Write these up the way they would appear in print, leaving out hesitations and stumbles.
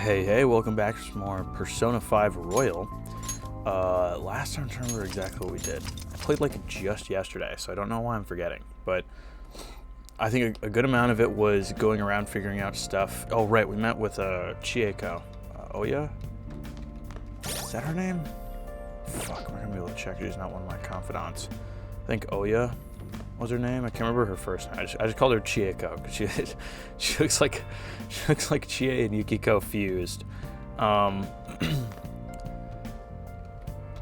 Hey, welcome back to some more Persona 5 Royal. Last time I'm trying to remember exactly what we did. I played like just yesterday, so I don't know why I'm forgetting. But I think a good amount of it was going around figuring out stuff. Oh, right, we met with Chieko. Oya? Is that her name? Fuck, we're gonna be able to check. She's not one of my confidants. I think Oya was her name. I can't remember her first name. I just called her Chieko because she looks like Chie and Yukiko fused. Talk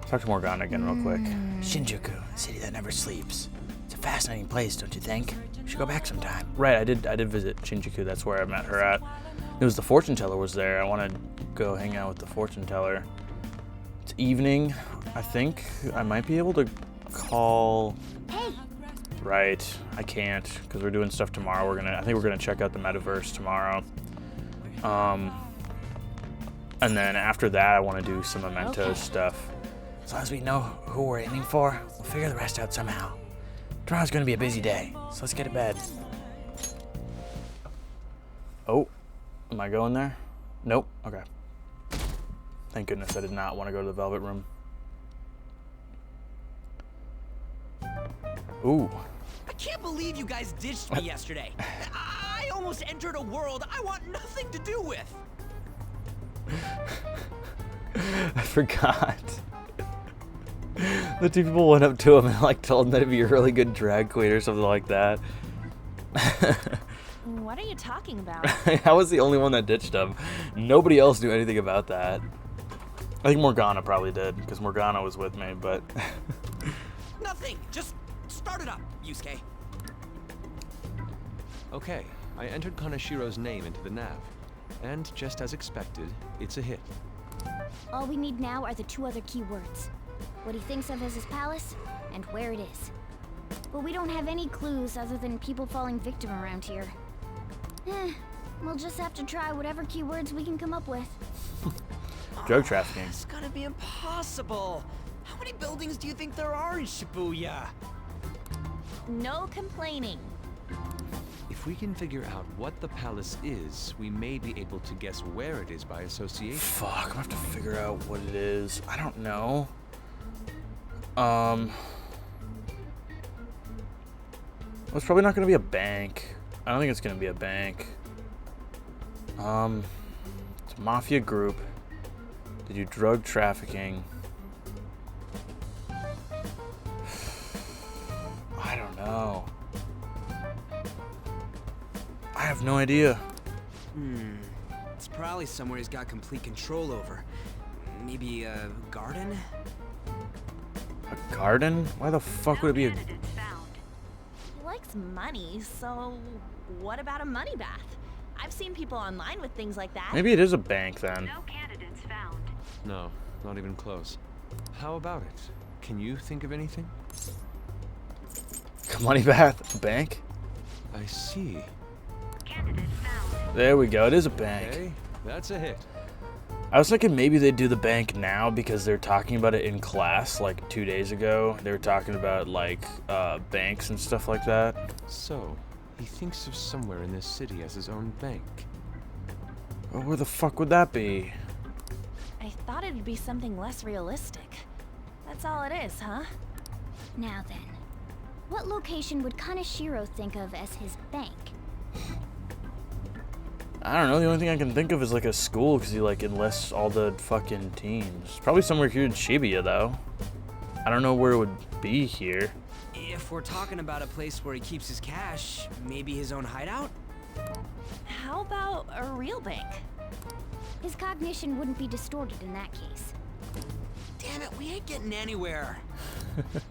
to Morgana again real quick. Shinjuku, a city that never sleeps. It's a fascinating place, don't you think? We should go back sometime. Right, I did visit Shinjuku. That's where I met her at. It was the fortune teller was there. I want to go hang out with the fortune teller. It's evening. I think I might be able to call. Hey. Right, I can't because we're doing stuff tomorrow. I think we're gonna check out the metaverse tomorrow. And then after that, I want to do some memento stuff. As long as we know who we're aiming for, we'll figure the rest out somehow. Tomorrow's gonna be a busy day, so let's get to bed. Oh, am I going there? Nope. Okay. Thank goodness I did not want to go to the Velvet Room. Ooh. I can't believe you guys ditched me yesterday. I almost entered a world I want nothing to do with. I forgot. The two people went up to him and like told him that he'd be a really good drag queen or something like that. What are you talking about? I was the only one that ditched him. Nobody else knew anything about that. I think Morgana probably did because Morgana was with me, but Nothing. Just start it up, Yusuke. Okay, I entered Kanashiro's name into the nav. And just as expected, it's a hit. All we need now are the two other keywords. What he thinks of as his palace, and where it is. But we don't have any clues other than people falling victim around here. We'll just have to try whatever keywords we can come up with. drug trafficking. It's gonna be impossible. How many buildings do you think there are in Shibuya? No complaining. If we can figure out what the palace is, we may be able to guess where it is by association. Fuck, I'm gonna have to figure out what it is. I don't know. Well, it's probably not gonna be a bank. I don't think it's gonna be a bank. It's a mafia group. They do drug trafficking. I don't know. I have no idea. It's probably somewhere he's got complete control over. Maybe a garden? A garden? Why the fuck would it be a... He likes money, so what about a money bath? I've seen people online with things like that. Maybe it is a bank then. No candidates found. No, not even close. How about it? Can you think of anything? A money bath? A bank? I see. Candidate found. There we go. It is a bank. Okay, that's a hit. I was thinking maybe they'd do the bank now because they're talking about it in class like 2 days ago. They were talking about like banks and stuff like that. So, he thinks of somewhere in this city as his own bank. Well, where the fuck would that be? I thought it'd be something less realistic. That's all it is, huh? Now then, what location would Kaneshiro think of as his bank? I don't know. The only thing I can think of is like a school because he like enlists all the fucking teams. Probably somewhere here in Shibuya though. I don't know where it would be here. If we're talking about a place where he keeps his cash, maybe his own hideout? How about a real bank? His cognition wouldn't be distorted in that case. Damn it, we ain't getting anywhere.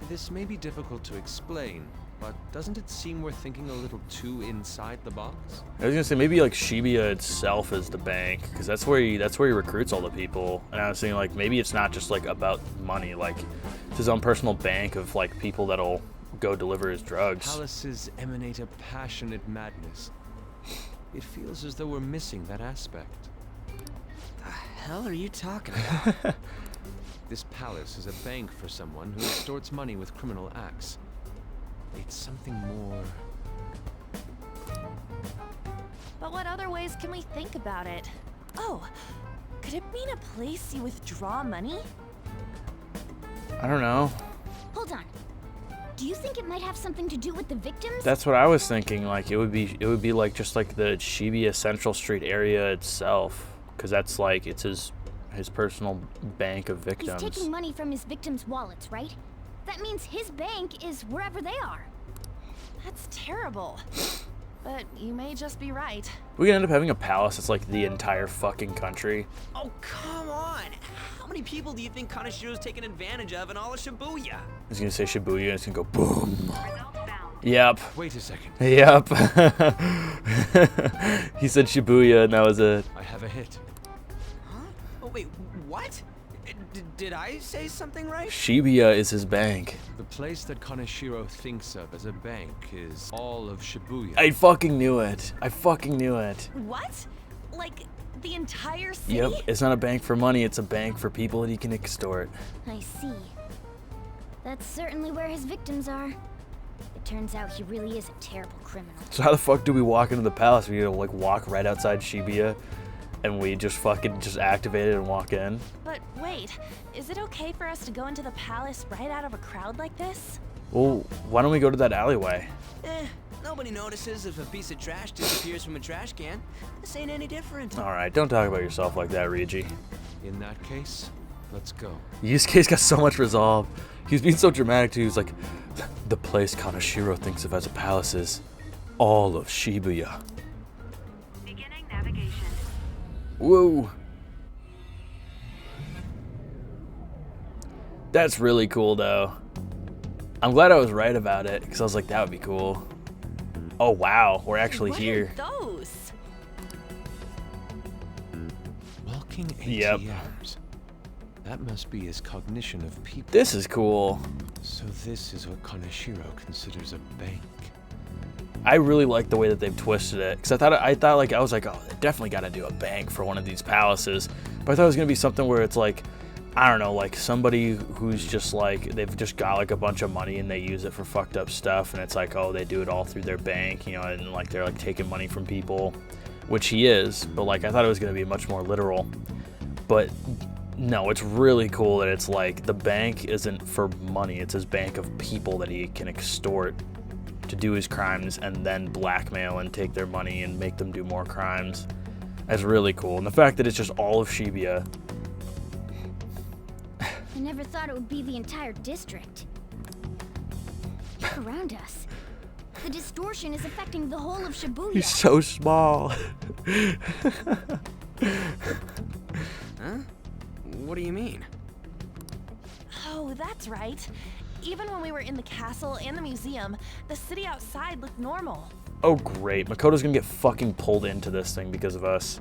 This may be difficult to explain, but doesn't it seem we're thinking a little too inside the box? I was gonna say maybe like Shibuya itself is the bank because that's where he recruits all the people. And I was thinking like maybe it's not just like about money, like it's his own personal bank of like people that'll go deliver his drugs. Palaces emanate a passionate madness. It feels as though we're missing that aspect. The hell are you talking about? This palace is a bank for someone who extorts money with criminal acts. It's something more. But what other ways can we think about it? Oh, Could it mean a place you withdraw money? I don't know. Hold on. Do you think it might have something to do with the victims? That's what I was thinking. Like it would be like just like the Shibuya Central Street area itself, because that's like it's his personal bank of victims. He's taking money from his victims' wallets, right? That means his bank is wherever they are. That's terrible. But you may just be right. We could end up having a palace that's like the entire fucking country. Oh, come on! How many people do you think Kanashiro's taken advantage of in all of Shibuya? He's gonna say Shibuya and it's gonna go boom. Results found. Yep. Wait a second. Yep. He said Shibuya and that was it. I have a hit. Huh? Oh, wait, what? Did I say something right? Shibuya is his bank. The place that Kaneshiro thinks of as a bank is all of Shibuya. I fucking knew it. I fucking knew it. What? Like the entire city? Yep. It's not a bank for money. It's a bank for people that he can extort. I see. That's certainly where his victims are. It turns out he really is a terrible criminal. So how the fuck do we walk into the palace? We like walk right outside Shibuya and we just fucking just activate it and walk in? But wait, is it okay for us to go into the palace right out of a crowd like this? Well, why don't we go to that alleyway? Nobody notices if a piece of trash disappears from a trash can. This ain't any different. Alright, don't talk about yourself like that, Ryuji. In that case, let's go. Yusuke's got so much resolve. He's being so dramatic too. He's like, the place Kaneshiro thinks of as a palace is all of Shibuya. Beginning navigation. Whoa. That's really cool though. I'm glad I was right about it because I was like, that would be cool. Oh wow, we're actually What here. are those? Walking Yep. ATMs. That must be his cognition of people. This is cool. So this is what Kaneshiro considers a bank. I really like the way that they've twisted it because I was like, oh, they definitely got to do a bank for one of these palaces. But I thought it was gonna be something where it's like, I don't know, like somebody who's just like they've just got like a bunch of money and they use it for fucked up stuff, and it's like, oh, they do it all through their bank, you know, and like they're like taking money from people, which he is. But like I thought it was gonna be much more literal. But no, it's really cool that it's like the bank isn't for money; it's his bank of people that he can extort to do his crimes and then blackmail and take their money and make them do more crimes. That's really cool. And the fact that it's just all of Shibuya. I never thought it would be the entire district. Look around us. The distortion is affecting the whole of Shibuya. He's so small. Huh? What do you mean? Oh, that's right. Even when we were in the castle and the museum, the city outside looked normal. Oh great, Makoto's gonna get fucking pulled into this thing because of us.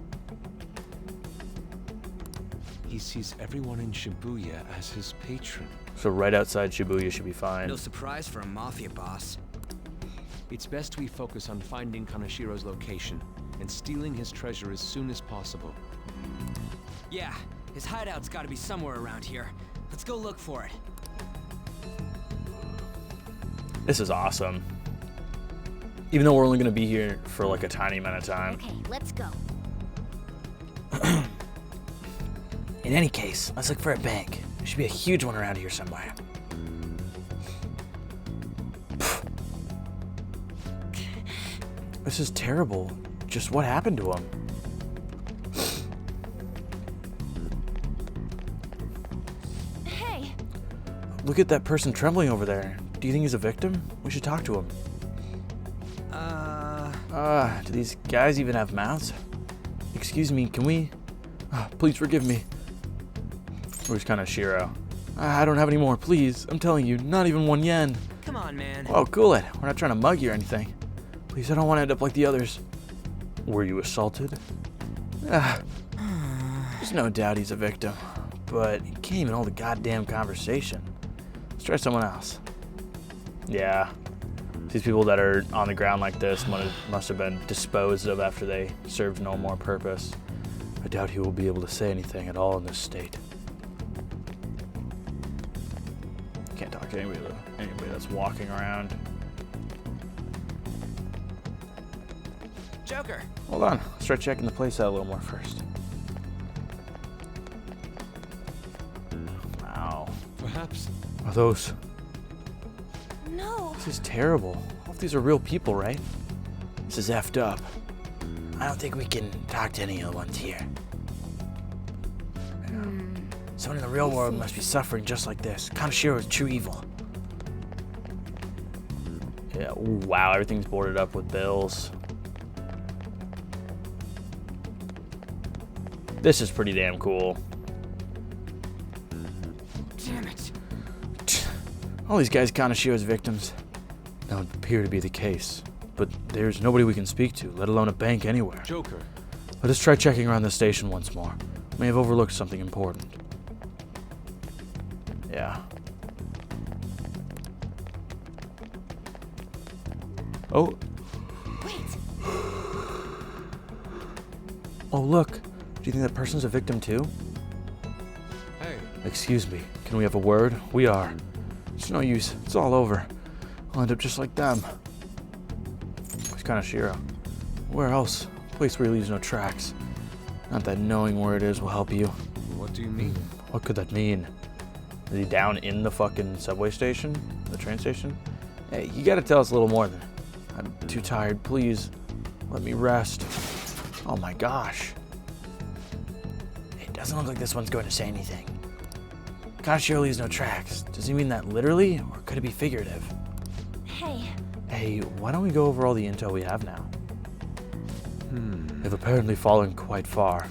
He sees everyone in Shibuya as his patron. So right outside Shibuya should be fine. No surprise for a mafia boss. It's best we focus on finding Kaneshiro's location and stealing his treasure as soon as possible. Yeah, his hideout's gotta be somewhere around here. Let's go look for it. This is awesome. Even though we're only gonna be here for like a tiny amount of time. Okay, let's go. In any case, let's look for a bank. There should be a huge one around here somewhere. This is terrible. Just what happened to him? Hey, Look at that person trembling over there. Do you think he's a victim? We should talk to him. Do these guys even have mouths? Excuse me, can we? Please forgive me. Where's Kaneshiro? I don't have any more, please. I'm telling you, not even 1 yen. Come on, man. Oh, cool it. We're not trying to mug you or anything. Please, I don't want to end up like the others. Were you assaulted? There's no doubt he's a victim, but he can't even hold a goddamn conversation. Let's try someone else. Yeah. These people that are on the ground like this must have been disposed of after they served no more purpose. I doubt he will be able to say anything at all in this state. Can't talk to anybody that's walking around. Joker. Hold on, let's try checking the place out a little more first. perhaps? Are those... No. This is terrible. I hope these are real people, right? This is effed up. I don't think we can talk to any of the ones here. Someone in the real world must be suffering just like this. Kanashiro is true evil. Yeah, wow, everything's boarded up with bills. This is pretty damn cool. Damn it. All these guys Kanashiro's victims. That would appear to be the case. But there's nobody we can speak to, let alone a bank anywhere. Joker. Let us try checking around the station once more. May have overlooked something important. Yeah. Oh. Wait. Oh, look. Do you think that person's a victim too? Hey. Excuse me. Can we have a word? We are. It's no use. It's all over. I'll end up just like them. It's Kanashiro. Where else? A place where he leaves no tracks. Not that knowing where it is will help you. What do you mean? What could that mean? Is he down in the fucking subway station? The train station? Hey, you gotta tell us a little more than... I'm too tired. Please, let me rest. Oh my gosh. It doesn't look like this one's going to say anything. Kanashiro leaves no tracks. Does he mean that literally, or could it be figurative? Hey. Hey, why don't we go over all the intel we have now? They've apparently fallen quite far.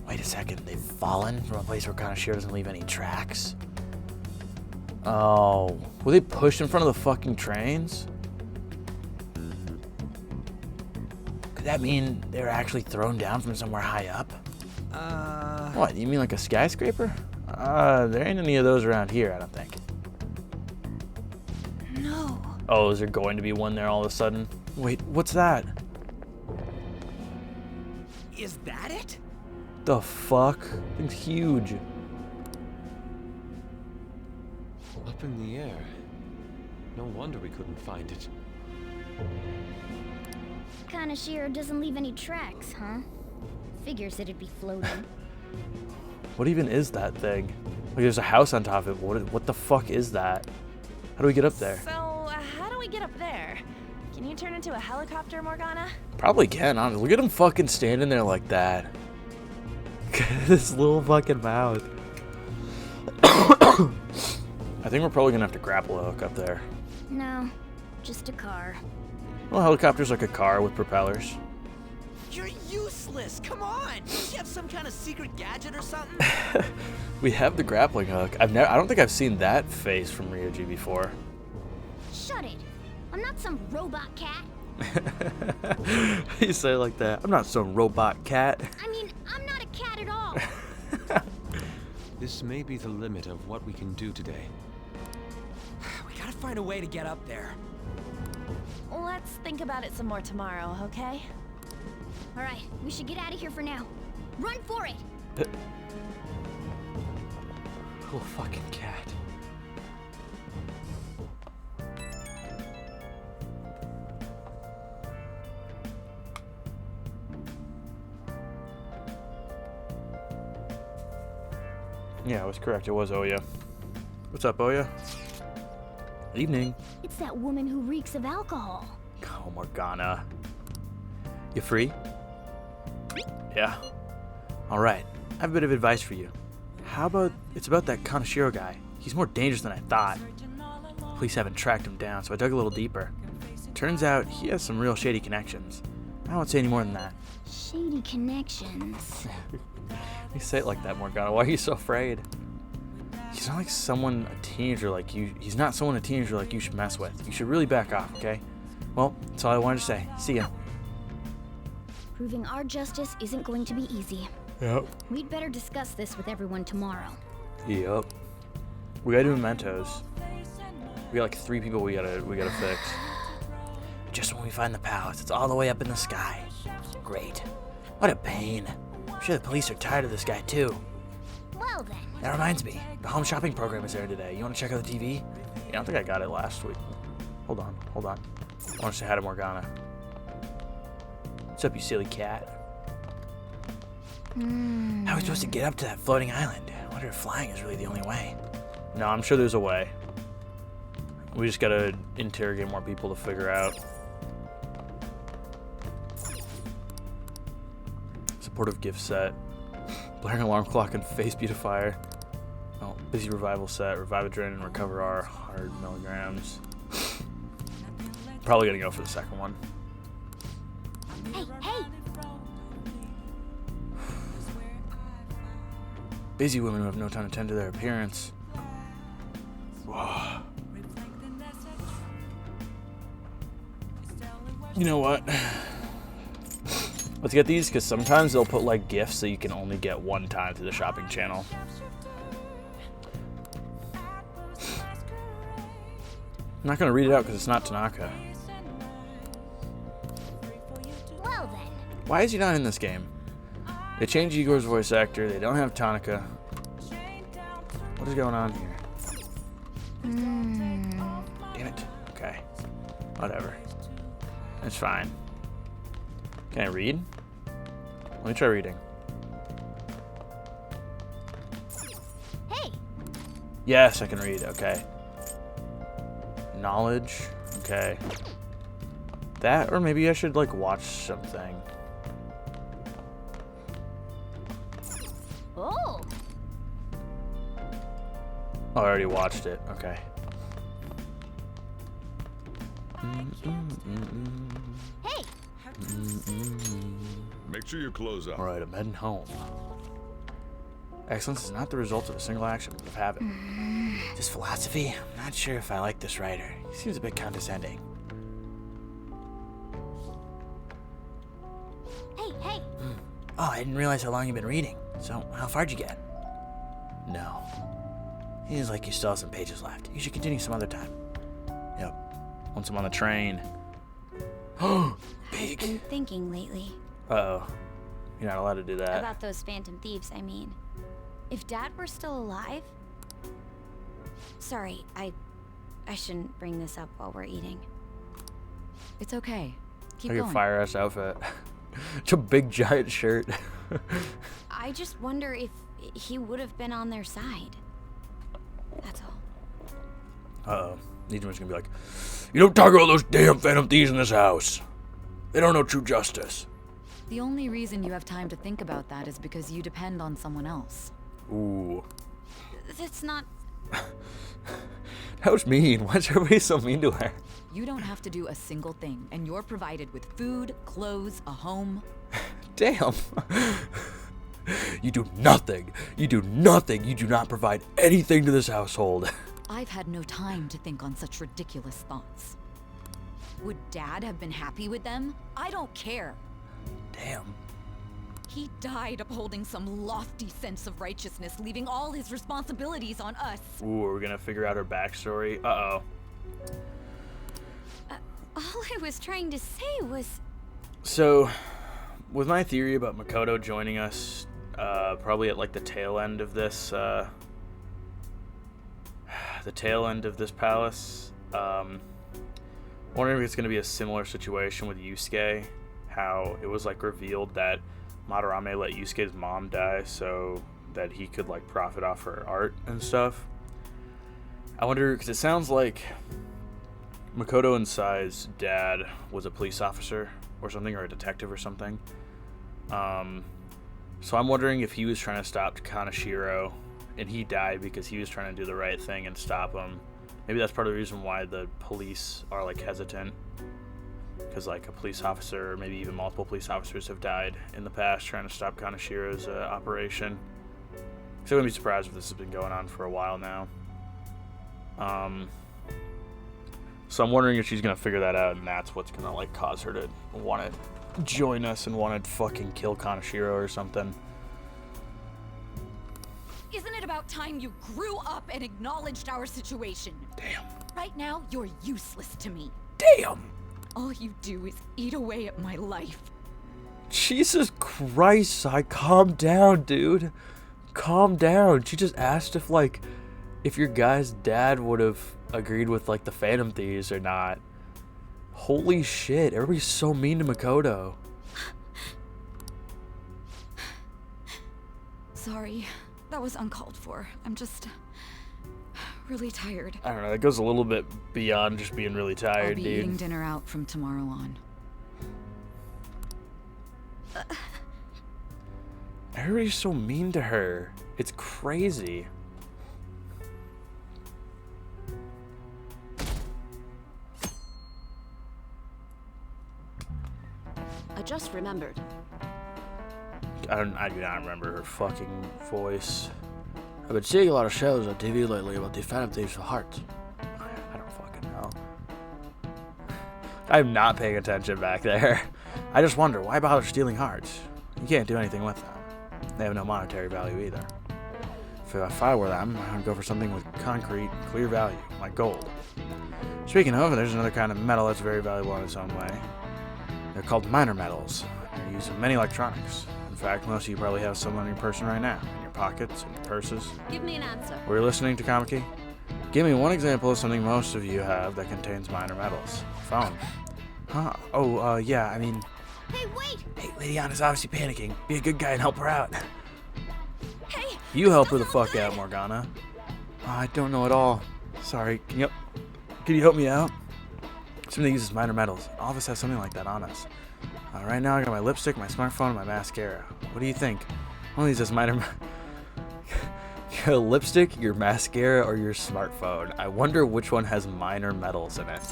Wait a second, they've fallen from a place where Kanashiro doesn't leave any tracks? Oh, were they pushed in front of the fucking trains? Could that mean they were actually thrown down from somewhere high up? What, you mean like a skyscraper? There ain't any of those around here, I don't think. No. Oh, is there going to be one there all of a sudden? Wait, what's that? Is that it? The fuck? Thing's huge. Up in the air. No wonder we couldn't find it. Kanashiro doesn't leave any tracks, huh? Figures it'd be floating. What even is that thing? Like, there's a house on top of it. What the fuck is that? How do we get up there? So, how do we get up there? Can you turn into a helicopter, Morgana? Probably can, honestly. Look at him fucking standing there like that. This little fucking mouth. I think we're probably gonna have to grapple a hook up there. No, just a car. Well, helicopter's like a car with propellers. You're useless. Come on. Don't you have some kind of secret gadget or something? We have the grappling hook. I don't think I've seen that face from Ryoji before. Shut it! I'm not some robot cat. You say it like that. I'm not some robot cat. I mean, I'm not a cat at all. This may be the limit of what we can do today. We gotta find a way to get up there. Let's think about it some more tomorrow, okay? All right, we should get out of here for now. Run for it! Little fucking cat. Yeah, I was correct. It was Oya. What's up, Oya? Evening. It's that woman who reeks of alcohol. Oh, Morgana. You free? Yeah. All right. I have a bit of advice for you. How about it's about that Kanashiro guy? He's more dangerous than I thought. Police haven't tracked him down, so I dug a little deeper. Turns out he has some real shady connections. I won't say any more than that. Shady connections. You say it like that, Morgana. Why are you so afraid? He's not like someone a teenager like you. He's not someone a teenager like you should mess with. You should really back off, okay? Well, that's all I wanted to say. See ya. Proving our justice isn't going to be easy. Yep. We'd better discuss this with everyone tomorrow. Yep. We gotta do mementos. We got like 3 people we gotta fix. Just when we find the palace, it's all the way up in the sky. Great. What a pain. I'm sure the police are tired of this guy too. Well then. That reminds me, the home shopping program is there today. You want to check out the TV? Yeah, I don't think I got it last week. Hold on. I want to say hi to Morgana. What's up, you silly cat? How are we supposed to get up to that floating island? I wonder if flying is really the only way. No, I'm sure there's a way. We just gotta interrogate more people to figure out. Supportive gift set. Blaring alarm clock and face beautifier. Oh, busy revival set. Revive adrenaline, recover R, 100 milligrams. Probably gonna go for the second one. Hey, hey! Busy women who have no time to tend to their appearance. Whoa. You know what? Let's get these, because sometimes they'll put like gifts that you can only get one time through the shopping channel. I'm not going to read it out because it's not Tanaka. Well then. Why is he not in this game? They changed Igor's voice actor. They don't have Tanaka. What is going on here? Damn it. Okay. Whatever. It's fine. Can I read? Let me try reading. Hey! Yes, I can read. Okay. Knowledge. Okay. That, or maybe I should like watch something. Oh! Oh, I already watched it. Okay. Hey! Make sure your clothes up. Alright, I'm heading home. Excellence is not the result of a single action, but of habit. This philosophy? I'm not sure if I like this writer. He seems a bit condescending. Hey, hey! Oh, I didn't realize how long you've been reading. So, how far'd you get? No. Seems like you still have some pages left. You should continue some other time. Yep. Once I'm on the train. I've been thinking lately. Uh-oh. You're not allowed to do that. About those phantom thieves, I mean. If Dad were still alive... Sorry, I shouldn't bring this up while we're eating. It's okay. Keep Like your going. fire-ass outfit. It's a big giant shirt. I just wonder if he would have been on their side. That's all. Uh-oh. Nijima's gonna be like, you don't talk about those damn phantom thieves in this house. They don't know true justice. The only reason you have time to think about that is because you depend on someone else. Ooh. That's not... That was mean. Why is everybody so mean to her? You don't have to do a single thing, and you're provided with food, clothes, a home. Damn. You do nothing. You do nothing. You do not provide anything to this household. I've had no time to think on such ridiculous thoughts. Would Dad have been happy with them? I don't care. Damn. He died upholding some lofty sense of righteousness, leaving all his responsibilities on us. Ooh, are we gonna figure out her backstory? Uh-oh. All I was trying to say was... So, with my theory about Makoto joining us, probably at like the tail end of this, palace, wondering if it's gonna be a similar situation with Yusuke, how it was like revealed that Madarame let Yusuke's mom die so that he could like profit off her art and stuff. I wonder, because it sounds like Makoto and Sai's dad was a police officer or something, or a detective or something. So I'm wondering if he was trying to stop Kaneshiro and he died because he was trying to do the right thing and stop him. Maybe that's part of the reason why the police are like hesitant, because like a police officer, or maybe even multiple police officers have died in the past trying to stop Kaneshiro's operation. So I wouldn't be surprised if this has been going on for a while now. So I'm wondering if she's gonna figure that out, and that's what's gonna like cause her to want to join us and want to fucking kill Kaneshiro or something. Isn't it about time you grew up and acknowledged our situation? Damn. Right now, you're useless to me. Damn. All you do is eat away at my life. Jesus Christ, Sai, calm down, dude. Calm down. She just asked if your guy's dad would have agreed with like the Phantom Thieves or not. Holy shit, everybody's so mean to Makoto. Sorry, that was uncalled for. I'm just... really tired. I don't know. That goes a little bit beyond just being really I'll tired, be dude. eating dinner out from tomorrow on. Everybody's so mean to her. It's crazy. I just remembered. I do not remember her fucking voice. I've been seeing a lot of shows on TV lately about the Phantom Thieves of Hearts. I don't fucking know. I'm not paying attention back there. I just wonder, why bother stealing hearts? You can't do anything with them. They have no monetary value either. If I were them, I would go for something with concrete, clear value, like gold. Speaking of, there's another kind of metal that's very valuable in its own way. They're called minor metals. They're used in many electronics. In fact, most of you probably have some on your person right now, in your pockets, in your purses. Give me an answer. Were you listening to Kamiki? Give me one example of something most of you have that contains minor metals. Phone. Huh? Oh, yeah, I mean... Hey, wait! Hey, Lady Anna's obviously panicking. Be a good guy and help her out. Hey! You help her the fuck out, Morgana. I don't know at all. Sorry, can you help me out? Something uses minor metals. All of us have something like that on us. Right now I got my lipstick, my smartphone, and my mascara. What do you think? One of these has minor... Your lipstick, your mascara, or your smartphone? I wonder which one has minor metals in it.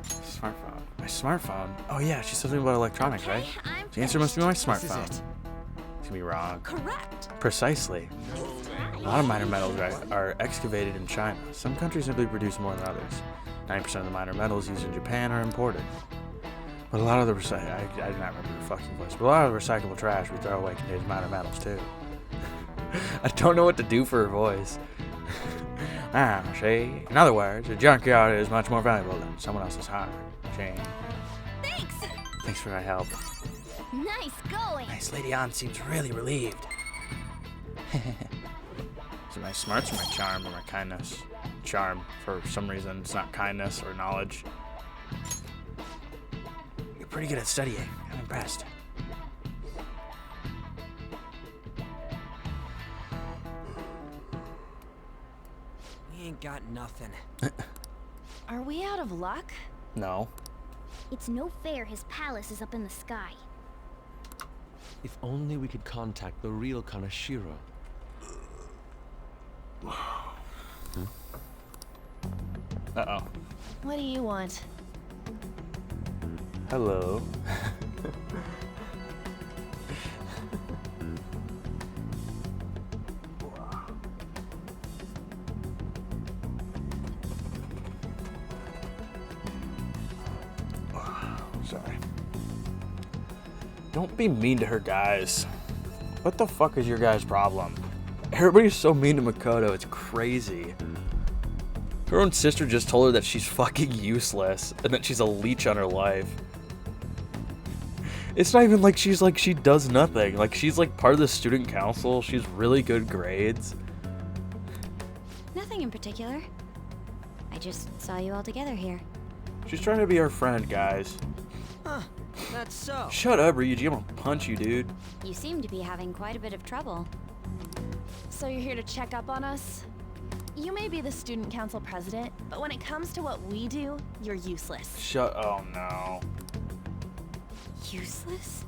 Smartphone. My smartphone? Oh yeah, she's something about electronics, right? I'm The answer must be my This is smartphone. it. It's gonna be wrong. Correct. Precisely. A lot of minor metals are excavated in China. Some countries simply produce more than others. 90% of the minor metals used in Japan are imported. But a lot of the I do not remember the fucking voice, but a lot of the recyclable trash we throw away contains minor metals too. I don't know what to do for her voice. See? In other words, a junkyard is much more valuable than someone else's heart. Jane. Thanks! Thanks for your help. Nice going! Nice Lady Ann seems really relieved. Is it my smarts or my charm or my kindness? Charm, for some reason. It's not kindness or knowledge. You're pretty good at studying. I'm impressed. We ain't got nothing. Are we out of luck? No. It's no fair his palace is up in the sky. If only we could contact the real Kanashiro. Uh-oh. What do you want? Hello. Sorry. Don't be mean to her, guys. What the fuck is your guys' problem? Everybody's so mean to Makoto, it's crazy. Her own sister just told her that she's fucking useless and that she's a leech on her life. It's not even like she does nothing. Like, she's like part of the student council. She's really good grades. Nothing in particular. I just saw you all together here. She's trying to be our friend, guys. Huh. That's so. Shut up, Ryuji. I'm gonna punch you, dude. You seem to be having quite a bit of trouble. So you're here to check up on us? You may be the student council president, but when it comes to what we do, you're useless. Oh no. Useless?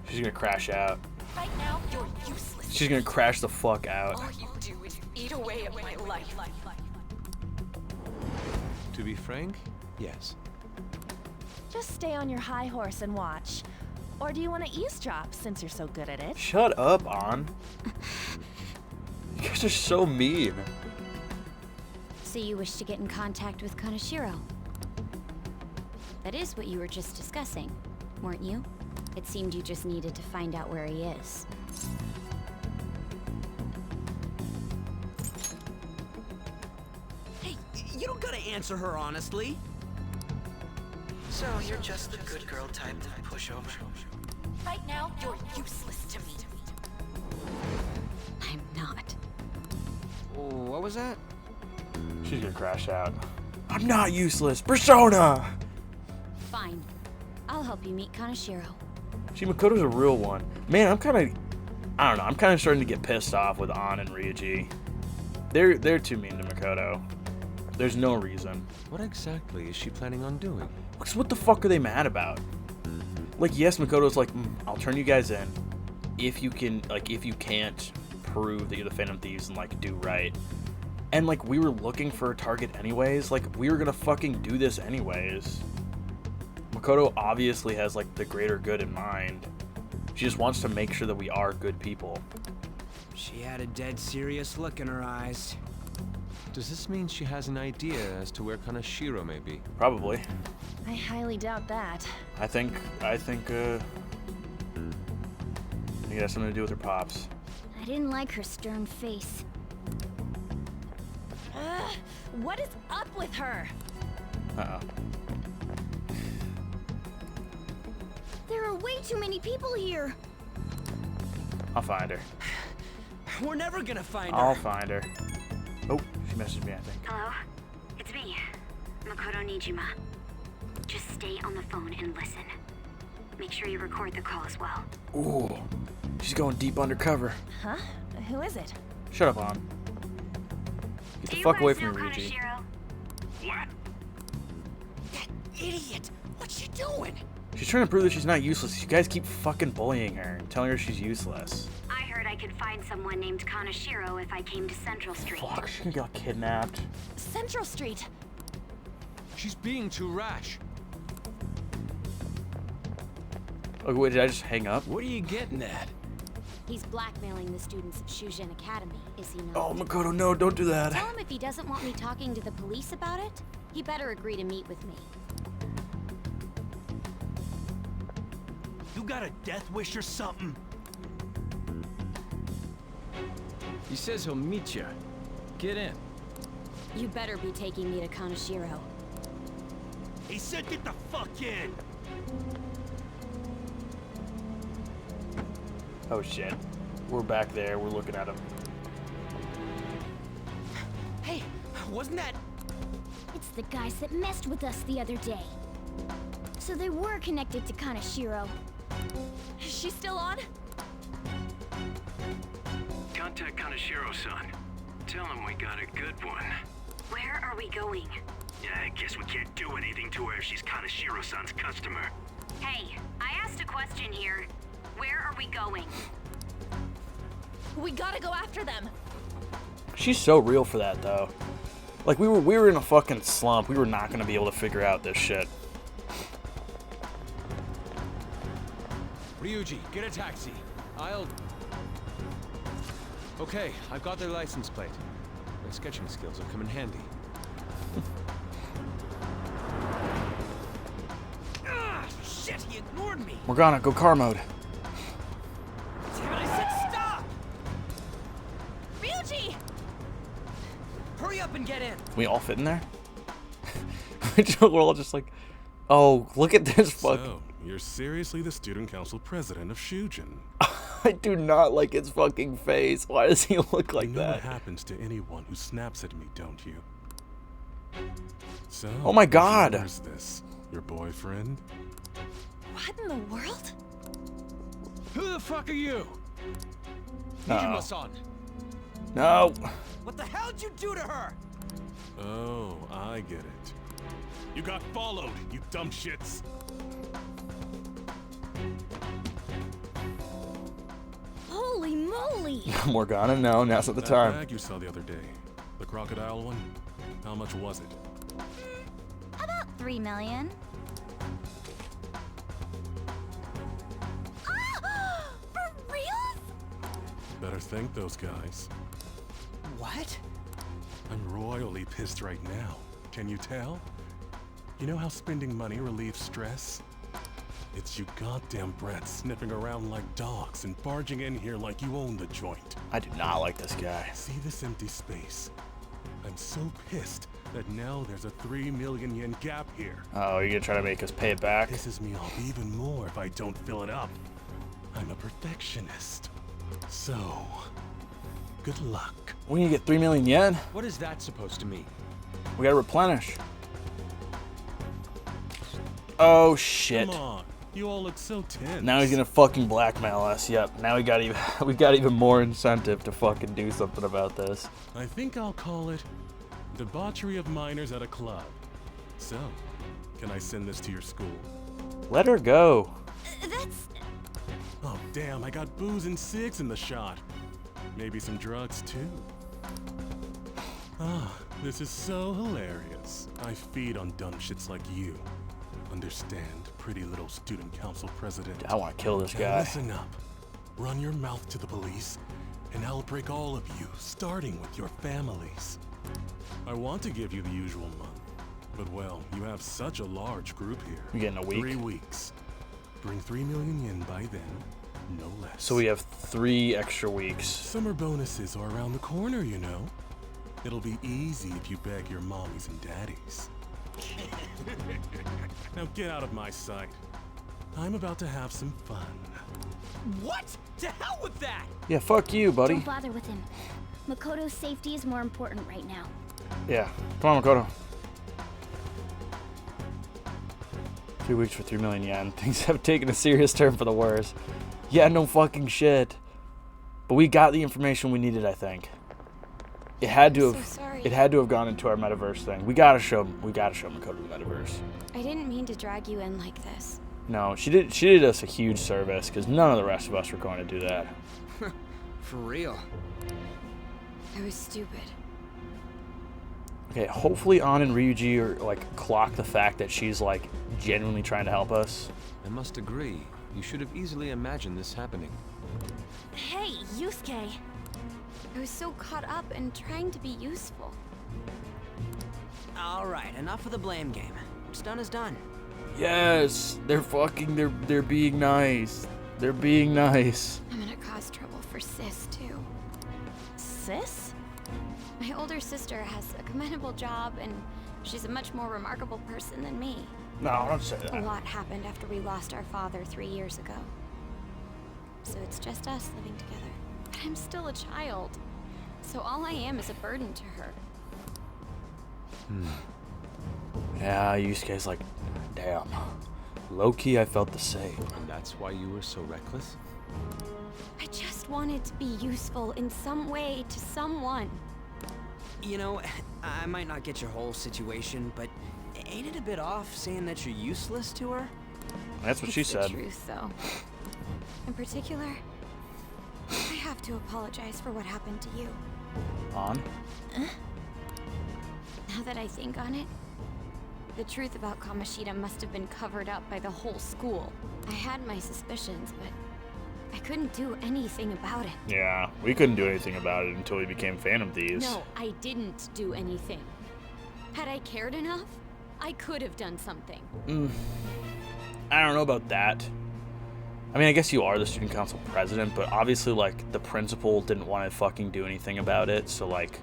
She's gonna crash out. Right now, you're useless. She's gonna crash the fuck out. All you do is eat away at my life. To be frank, yes. Just stay on your high horse and watch. Or do you want to eavesdrop since you're so good at it? Shut up, An. You guys are so mean. So you wish to get in contact with Kanashiro? That is what you were just discussing, weren't you? It seemed you just needed to find out where he is. Hey, you don't gotta answer her honestly. So you're just the good girl type to push over. Right now, you're useless to me. I'm not. Oh, what was that? She's gonna crash out. I'm not useless. Persona! Fine. I'll help you meet Kanashiro. See, Makoto's a real one. Man, I'm kind of... I don't know. I'm kind of starting to get pissed off with An and Ryuji. They're too mean to Makoto. There's no reason. What exactly is she planning on doing? Because what the fuck are they mad about? Like, yes, Makoto's like, I'll turn you guys in if you can, like, if you can't prove that you're the Phantom Thieves and, like, do right. And, like, we were looking for a target anyways. Like, we were gonna fucking do this anyways. Makoto obviously has, like, the greater good in mind. She just wants to make sure that we are good people. She had a dead serious look in her eyes. Does this mean she has an idea as to where Kanashiro may be? Probably. I highly doubt that. I think, it has something to do with her pops. I didn't like her stern face. What is up with her? Uh-oh. There are way too many people here. I'll find her. We're never gonna find her. I'll find her. Oh, she messaged me, I think. Hello? It's me, Makoto Nijima. Just stay on the phone and listen. Make sure you record the call as well. Ooh, she's going deep undercover. Huh? Who is it? Shut up, An. Get the fuck away from me, Ryuji. What? That idiot! What's she doing? She's trying to prove that she's not useless. You guys keep fucking bullying her and telling her she's useless. I heard I could find someone named Kanashiro if I came to Central Street. Fuck, she can get kidnapped. Central Street. She's being too rash. Oh, wait, did I just hang up? What are you getting at? He's blackmailing the students at Shujin Academy, is he not? Oh, Makoto, no, don't do that. Tell him if he doesn't want me talking to the police about it, he better agree to meet with me. You got a death wish or something? He says he'll meet you. Get in. You better be taking me to Kanashiro. He said get the fuck in! Oh, shit. We're back there. We're looking at him. Hey, wasn't that... It's the guys that messed with us the other day. So they were connected to Kanashiro. Is she still on? Contact Kanashiro-san. Tell him we got a good one. Where are we going? Yeah, I guess we can't do anything to her if she's Kanashiro-san's customer. Hey, I asked a question here. Where are we going? We gotta go after them. She's so real for that, though. Like, we were in a fucking slump. We were not going to be able to figure out this shit. Ryuji, get a taxi. Okay, I've got their license plate. My sketching skills will come in handy. Shit, he ignored me! Morgana, go car mode. Damn it, I said stop! Ryuji! Hurry up and get in! Can we all fit in there? We're all just like, oh, look at this fuck. So, you're seriously the student council president of Shujin? I do not like his fucking face. Why does he look like you know that? what happens to anyone who snaps at me, don't you? So, Oh my God. where's this? Your boyfriend? What in the world? Who the fuck are you? No. Nijima-san. No. What the hell'd you do to her? Oh, I get it. You got followed, you dumb shits. Holy moly! Morgana, no, now's not the That time. bag you saw the other day, the crocodile one, how much was it? About 3 million. Ah! For real? Better thank those guys. What? I'm royally pissed right now. Can you tell? You know how spending money relieves stress? It's you goddamn brats sniffing around like dogs and barging in here like you own the joint. I do not like this guy. See this empty space? I'm so pissed that now there's a 3 million yen gap here. Oh, you're gonna try to make us pay it back? Pisses me off even more if I don't fill it up. I'm a perfectionist. So, good luck. We need to get 3 million yen. What is that supposed to mean? We gotta replenish. Oh shit. Come on. You all look so tense. Now he's gonna fucking blackmail us. Yep. Now we got even more incentive to fucking do something about this. I think I'll call it debauchery of minors at a club. So, can I send this to your school? Let her go. That's... Oh damn, I got booze and cigs in the shot. Maybe some drugs too. Ah, this is so hilarious. I feed on dumb shits like you. Understand, pretty little student council president. I want to kill this Now guy. listen up. Run your mouth to the police, and I'll break all of you, starting with your families. I want to give you the usual month, but well, you have such a large group here. You're getting a week. 3 weeks. Bring 3 million yen by then, no less. So we have 3 extra weeks. Summer bonuses are around the corner, you know. It'll be easy if you beg your mommies and daddies. Now get out of my sight. I'm about to have some fun. What? To hell with that! Yeah, fuck you, buddy. Don't bother with him. Makoto's safety is more important right now. Yeah. Come on, Makoto. 2 weeks for 3 million yen. Things have taken a serious turn for the worse. Yeah, no fucking shit. But we got the information we needed, I think. It had to have. So sorry. It had to have gone into our metaverse thing. We gotta show Makoto the metaverse. I didn't mean to drag you in like this. No, she did us a huge service because none of the rest of us were going to do that. For real. I was stupid. Okay, hopefully An and Ryuji are like clock the fact that she's like genuinely trying to help us. I must agree. You should have easily imagined this happening. Hey, Yusuke. I was so caught up in trying to be useful. Alright, enough of the blame game. What's done is done. Yes, they're being nice. They're being nice. I'm gonna cause trouble for Sis, too. Sis? My older sister has a commendable job, and she's a much more remarkable person than me. No, don't say A that. lot happened after we lost our father 3 years ago. So it's just us living together. But I'm still a child. So all I am is a burden to her. Yeah, Yusuke's like, damn. Low-key, I felt the same. And that's why you were so reckless? I just wanted to be useful in some way to someone. You know, I might not get your whole situation, but ain't it a bit off saying that you're useless to her? That's what she It's said. the truth, though. In particular, I have to apologize for what happened to you. On? Now that I think on it, the truth about Kamoshida must have been covered up by the whole school. I had my suspicions, but I couldn't do anything about it. Yeah, we couldn't do anything about it until we became Phantom Thieves. No, I didn't do anything. Had I cared enough, I could have done something. I don't know about that. I mean, I guess you are the student council president, but obviously, like, the principal didn't want to fucking do anything about it, so, like,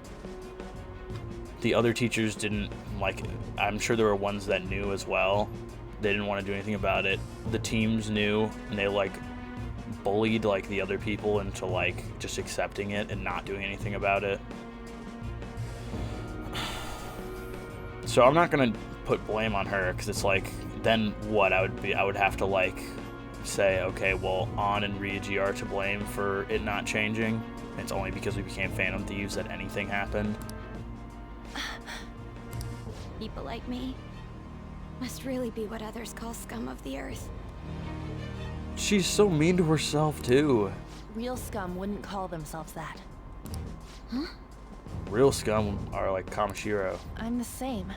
the other teachers didn't, like, I'm sure there were ones that knew as well. They didn't want to do anything about it. The teams knew, and they, like, bullied, like, the other people into, like, just accepting it and not doing anything about it. So I'm not going to put blame on her, because it's like, then what? I would have to, like, say, okay, well, An and Ryuji are to blame for it not changing. It's only because we became Phantom Thieves that anything happened. People like me must really be what others call scum of the earth. She's so mean to herself, too. Real scum wouldn't call themselves that. Huh? Real scum are like Kamoshiro. I'm the same.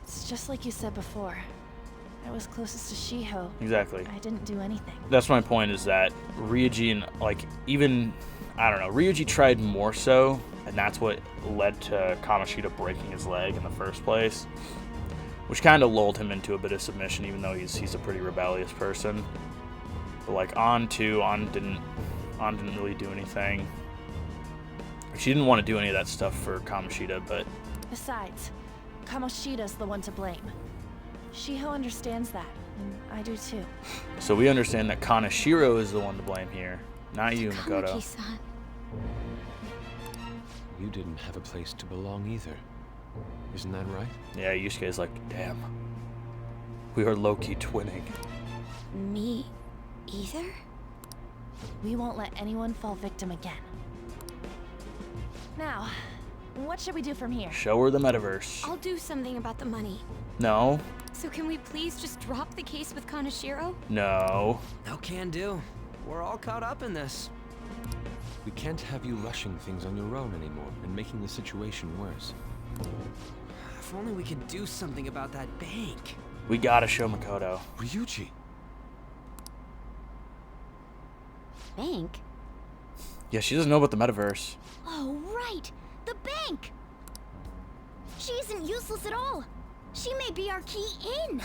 It's just like you said before. I was closest to Shiho. Exactly. I didn't do anything. That's my point, is that Ryuji and, like, even, I don't know, Ryuji tried more so, and that's what led to Kamoshida breaking his leg in the first place, which kind of lulled him into a bit of submission, even though he's a pretty rebellious person. But, like, An didn't really do anything. She didn't want to do any of that stuff for Kamoshida, but Besides, Kamoshida's the one to blame. Shiho understands that, and I do too. so we understand that Kaneshiro is the one to blame here, not you, Makoto. Kamoki-san. You didn't have a place to belong either. Isn't that right? Yeah, Yusuke's like, damn. We are low-key twinning. Me either? We won't let anyone fall victim again. Now, what should we do from here? Show her the metaverse. I'll do something about the money. No. So can we please just drop the case with Kaneshiro? No. No can do. We're all caught up in this. We can't have you rushing things on your own anymore and making the situation worse. If only we could do something about that bank. We gotta show Makoto. Ryuji! Bank? Yeah, she doesn't know about the metaverse. Oh, right! The bank! She isn't useless at all! She may be our key in!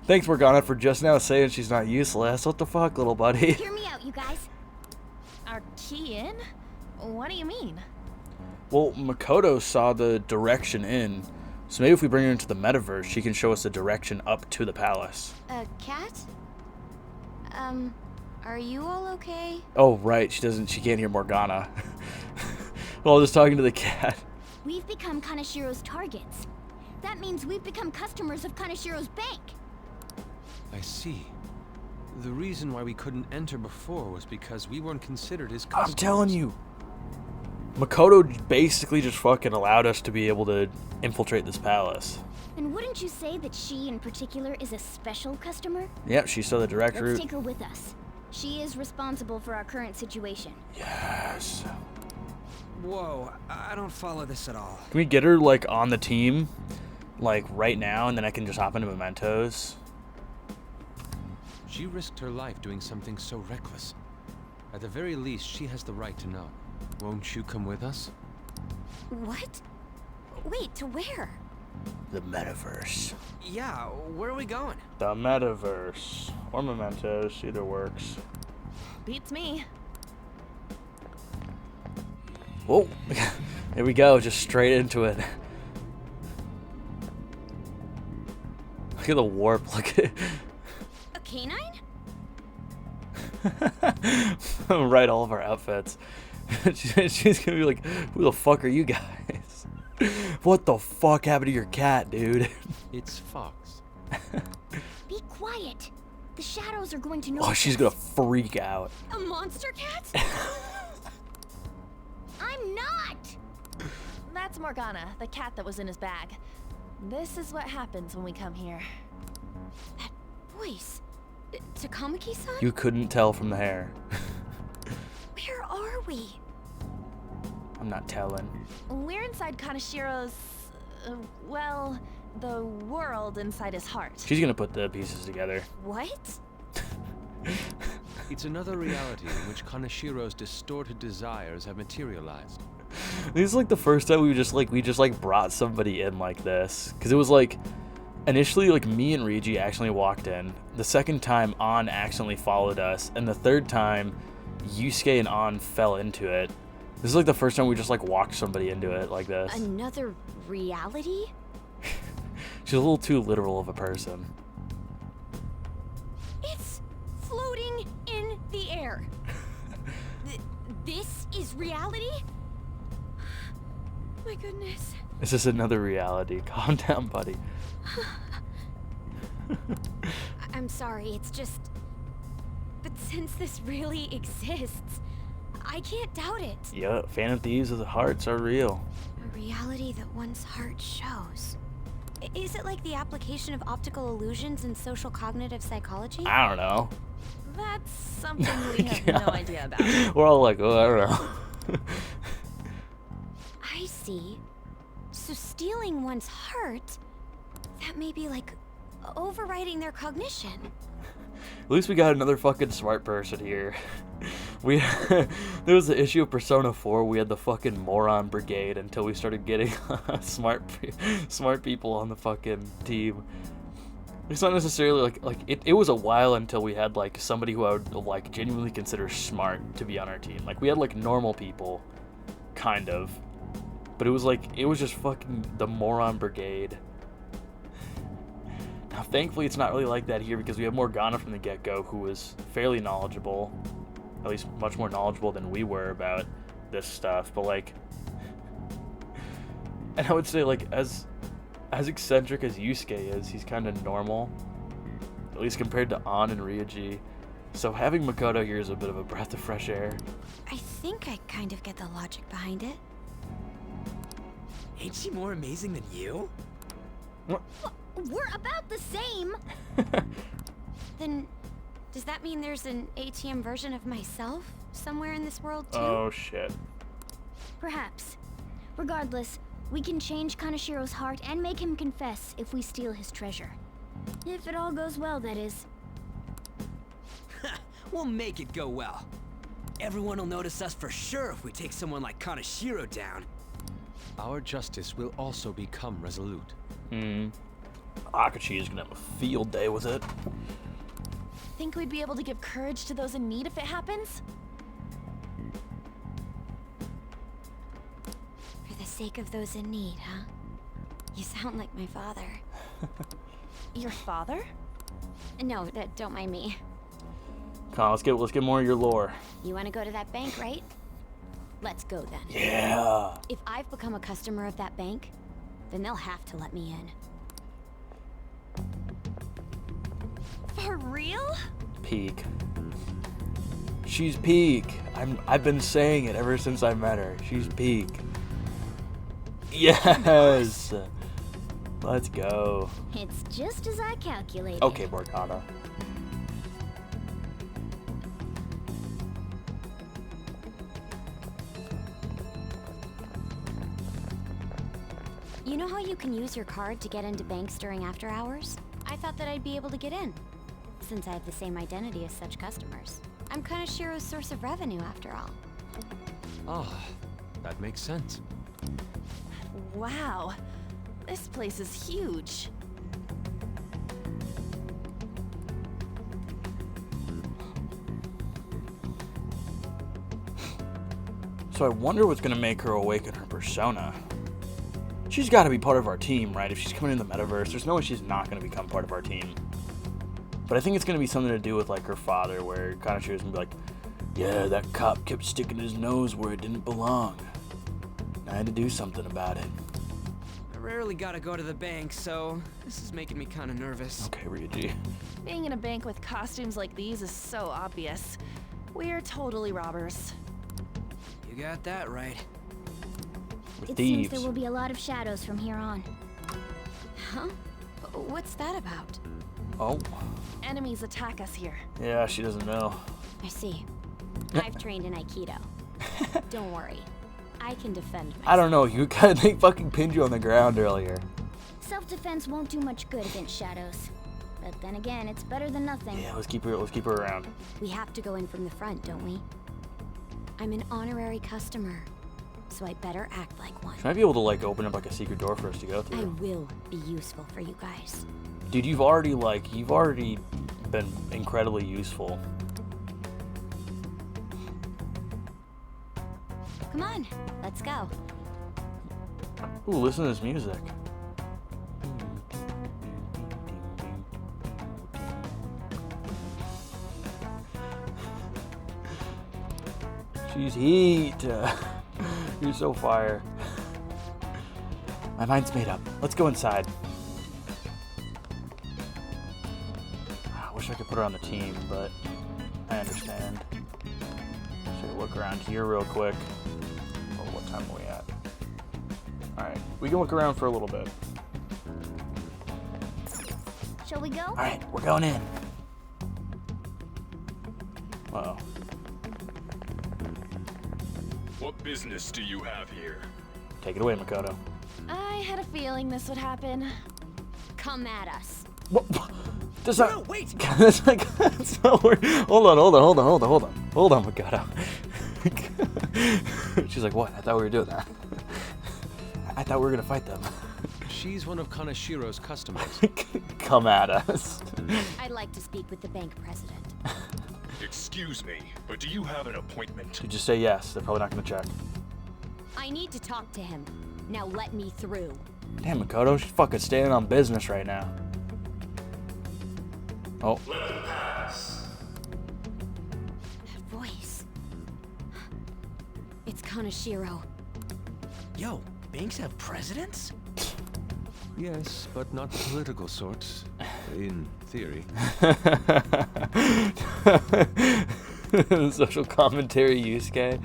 Thanks, Morgana, for just now saying she's not useless. What the fuck, little buddy? Hear me out, you guys. Our key in? What do you mean? Well, Makoto saw the direction in, so maybe if we bring her into the metaverse, she can show us the direction up to the palace. A cat? Are you all okay? Oh, right, she can't hear Morgana. Well, just talking to the cat. We've become Kaneshiro's targets. That means we've become customers of Kaneshiro's bank. I see. The reason why we couldn't enter before was because we weren't considered his customers. I'm telling you. Makoto basically just fucking allowed us to be able to infiltrate this palace. And wouldn't you say that she in particular is a special customer? Yep, she saw the direct route. Let's take her with us. She is responsible for our current situation. Yes. Whoa, I don't follow this at all. Can we get her, like, on the team, like, right now, and then I can just hop into Mementos? She risked her life doing something so reckless. At the very least, she has the right to know. Won't you come with us? What? Wait, to where? The metaverse. Yeah, where are we going? The metaverse. Or Mementos, either works. Beats me. Whoa. Here we go, just straight into it. Look at the warp, look at A canine? Right, all of our outfits. She's gonna be like, who the fuck are you guys? What the fuck happened to your cat, dude? It's Fox. Be quiet. The shadows are going to know. Oh, she's gonna freak out. A monster cat? I'm not! That's Morgana, the cat that was in his bag. This is what happens when we come here. That voice. Takamaki-san? You couldn't tell from the hair. Where are we? I'm not telling. We're inside Kaneshiro's, well, the world inside his heart. She's gonna put the pieces together. What? It's another reality in which Kaneshiro's distorted desires have materialized. This is like the first time we just brought somebody in like this, because it was like initially like me and Rigi accidentally walked in. The second time An accidentally followed us, and the third time Yusuke and An fell into it. This is like the first time we just like walked somebody into it like this. Another reality? She's a little too literal of a person. It's floating in the air. This is reality? My goodness. This is another reality. Calm down, buddy. I'm sorry, it's just... But since this really exists, I can't doubt it. Yeah, Phantom Thieves of the Hearts are real. A reality that one's heart shows. Is it like the application of optical illusions in social cognitive psychology? I don't know. That's something we have no idea about. We're all like, oh, I don't know. I see. So stealing one's heart, that may be like overriding their cognition. At least we got another fucking smart person here. There was the issue of Persona 4. We had the fucking moron brigade until we started getting smart people on the fucking team. It's not necessarily like it was a while until we had like somebody who I would like genuinely consider smart to be on our team. Like we had like normal people, kind of, but it was just fucking the moron brigade. Now, thankfully, it's not really like that here because we have Morgana from the get-go, who was fairly knowledgeable, at least much more knowledgeable than we were about this stuff. But like, and I would say like as eccentric as Yusuke is, he's kind of normal. at least compared to An and Ryuji. So having Makoto here is a bit of a breath of fresh air. I think I kind of get the logic behind it. Ain't she more amazing than you? We're about the same. Then, does that mean there's an ATM version of myself somewhere in this world too? Oh shit. Perhaps. Regardless, we can change Kanashiro's heart and make him confess if we steal his treasure. If it all goes well, that is. We'll make it go well. Everyone will notice us for sure if we take someone like Kanashiro down. Our justice will also become resolute. Akachi is gonna have a field day with it. Think we'd be able to give courage to those in need if it happens? For the sake of those in need, huh? You sound like my father. Your father? No, don't mind me. Come on, let's get more of your lore. You want to go to that bank, right? Let's go then. Yeah. If I've become a customer of that bank, then they'll have to let me in. For real? Peak. She's peak. I've been saying it ever since I met her. She's peak. Yes. Let's go. It's just as I calculated. Okay, Morgana. You know how you can use your card to get into banks during after hours? I thought that I'd be able to get in, since I have the same identity as such customers. I'm Kanashiro's source of revenue, after all. Ah, that makes sense. Wow. This place is huge. So I wonder what's gonna make her awaken her persona. She's got to be part of our team, right? If she's coming in the metaverse, there's no way she's not going to become part of our team. But I think it's going to be something to do with, like, her father, where Kanashiro's going to be like, yeah, that cop kept sticking his nose where it didn't belong. I had to do something about it. I rarely gotta go to the bank, so this is making me kind of nervous. Okay, Ryuji. Being in a bank with costumes like these is so obvious. We're totally robbers. You got that right. It seems there will be a lot of shadows from here on. Huh? What's that about? Oh. Enemies attack us here. Yeah, she doesn't know. I see. I've trained in Aikido. Don't worry. I can defend myself. I don't know. They fucking pinned you on the ground earlier. Self-defense won't do much good against shadows. But then again, it's better than nothing. Yeah, let's keep her around. We have to go in from the front, don't we? I'm an honorary customer, so I better act like one. She might be able to, like, open up, like, a secret door for us to go through. I will be useful for you guys. Dude, you've already been incredibly useful. Come on, let's go. Ooh, listen to this music. She's heat. You're so fire. My mind's made up. Let's go inside. I wish I could put her on the team, but I understand. Should I look around here real quick? Oh, what time are we at? Alright, we can look around for a little bit. Shall we go? Alright, we're going in. Uh-oh. What business do you have here? Take it away, Makoto. I had a feeling this would happen. Come at us. What? Does No, wait! That's like, that's not where, hold on, Makoto. She's like, what? I thought we were doing that. I thought we were gonna fight them. She's one of Kanashiro's customers. Come at us. I'd like to speak with the bank president. Excuse me, but do you have an appointment? You just say yes. They're probably not gonna check. I need to talk to him. Now let me through. Damn, Makoto, she's fucking staying on business right now. Oh. Let them pass. That voice. It's Kanashiro. Yo, banks have presidents? Yes, but not the political sorts. In theory. Social commentary Yusuke.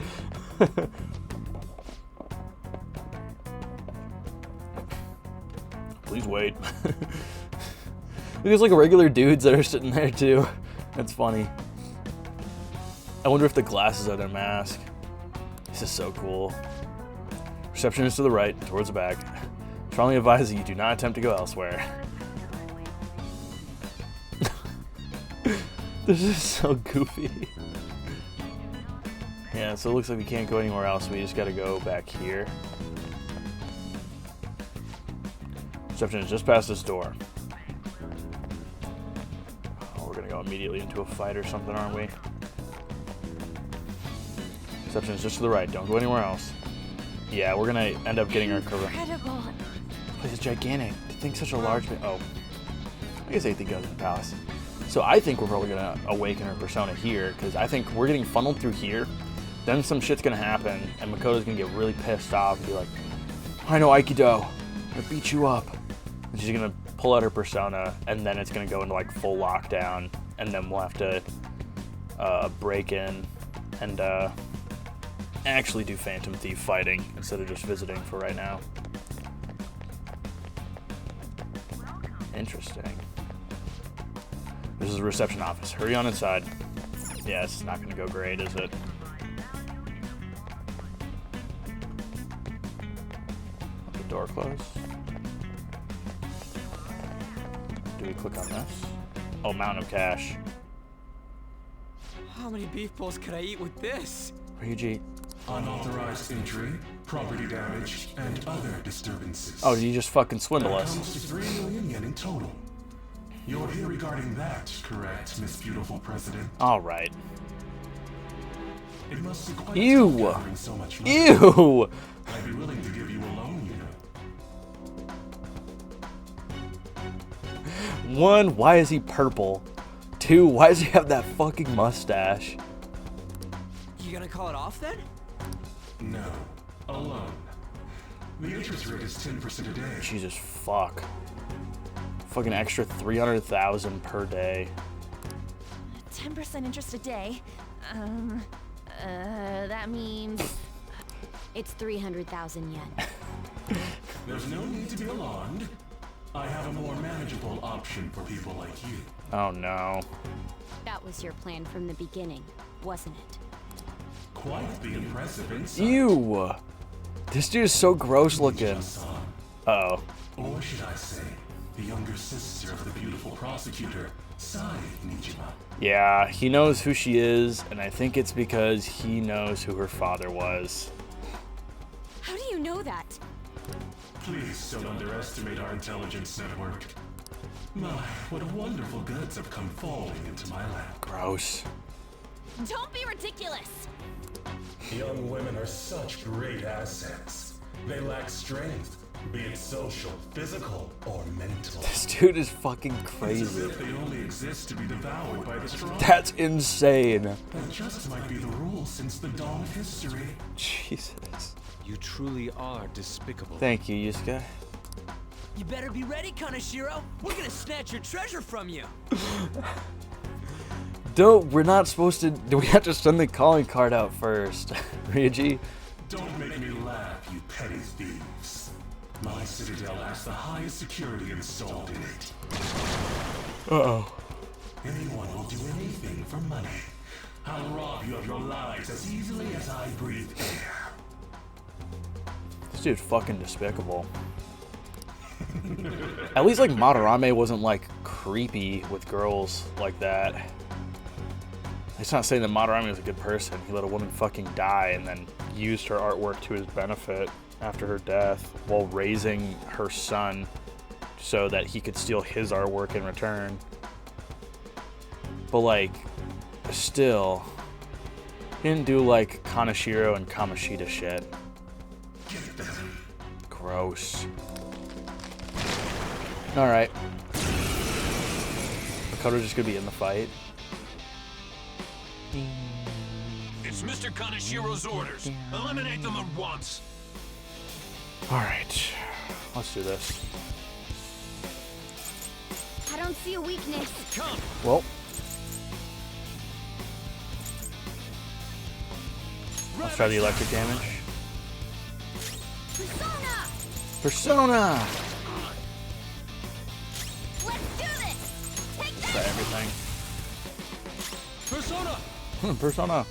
Please wait. There's like regular dudes that are sitting there too. That's funny. I wonder if the glasses are their mask. This is so cool. Receptionist to the right, towards the back. Strongly advise that you do not attempt to go elsewhere. This is so goofy. Yeah, so it looks like we can't go anywhere else. We just gotta go back here. Reception is just past this door. Oh, we're gonna go immediately into a fight or something, aren't we? Reception is just to the right. Don't go anywhere else. Yeah, we're gonna end up getting our cover. Incredible. This place is gigantic. To think such a large... Oh. I guess 8th goes in the palace. So I think we're probably gonna awaken her persona here, because I think we're getting funneled through here. Then some shit's gonna happen, and Makoto's gonna get really pissed off and be like, I know Aikido. I'm gonna beat you up. And she's gonna pull out her persona, and then it's gonna go into like full lockdown, and then we'll have to break in and actually do Phantom Thief fighting instead of just visiting for right now. Interesting. This is the reception office. Hurry on inside. Yeah, it's not gonna go great, is it? Let the door close. Do we click on this? Oh, Mountain of Cash. How many beef bowls could I eat with this? Ryuji. Unauthorized entry, property damage, and other disturbances. Oh, did you just fucking swindle us? That comes to 3 million yen in total. You're here regarding that, correct, Miss Beautiful President? All right. It must be quite Ew. tough gathering so much money. Ew. I'd be willing to give you a loan, you know. 1, why is he purple? 2, why does he have that fucking mustache? You gonna call it off then? No, a loan. The interest rate is 10% a day. Jesus fuck. Fucking extra 300,000 per day. 10% interest a day. That means It's 300,000 yen. There's no need to be alarmed. I have a more manageable option for people like you. Oh no. That was your plan from the beginning, wasn't it? Quite the impressive insight. Ew. This dude is so gross looking. Uh-oh. Or should I say, the younger sister of the beautiful prosecutor, Sai Nijima. Yeah, he knows who she is, and I think it's because he knows who her father was. How do you know that? Please don't underestimate our intelligence network. My, what wonderful goods have come falling into my lap. Gross. don't be ridiculous. Young women are such great assets. They lack strength, be it social, physical, or mental. This dude is fucking It's as crazy. if they only exist to be devoured by the strong. That's insane. That just might be the rule since the dawn of history. Jesus. You truly are despicable. Thank you, Yusuke. You better be ready, Kaneshiro. We're gonna snatch your treasure from you. We're not supposed to. Do we have to send the calling card out first? Ryuji? Don't make me laugh, you petty thieves. My citadel has the highest security installed in it. Uh-oh. Anyone will do anything for money. I'll rob you of your lives as easily as I breathe air. This dude's fucking despicable. At least, like, Madarame wasn't, like, creepy with girls like that. It's not saying that Madarame was a good person. He let a woman fucking die and then used her artwork to his benefit after her death while raising her son so that he could steal his artwork in return. But, like, still, he didn't do, like, Kaneshiro and Kamoshida shit. Gross. Alright. Makoto's just gonna be in the fight. It's Mr. Kaneshiro's orders. Eliminate them at once. Alright. Let's do this. How don't see a weakness. Well. Let's try the electric damage. Persona! Persona! Let's do this! Take that! Try everything. Persona! Persona.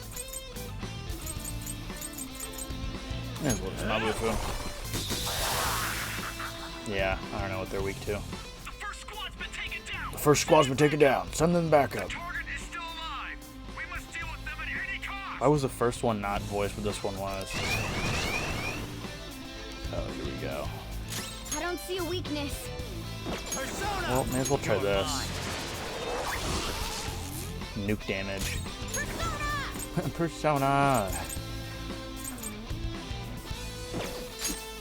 Yeah, well, it's not Bufu. Yeah, I don't know what they're weak to. The first squad's been taken down. Send them back up. Why was the first one not voiced, but this one was? Oh, here we go. I don't see a weakness. Well, may as well try this. Nuke damage. Persona!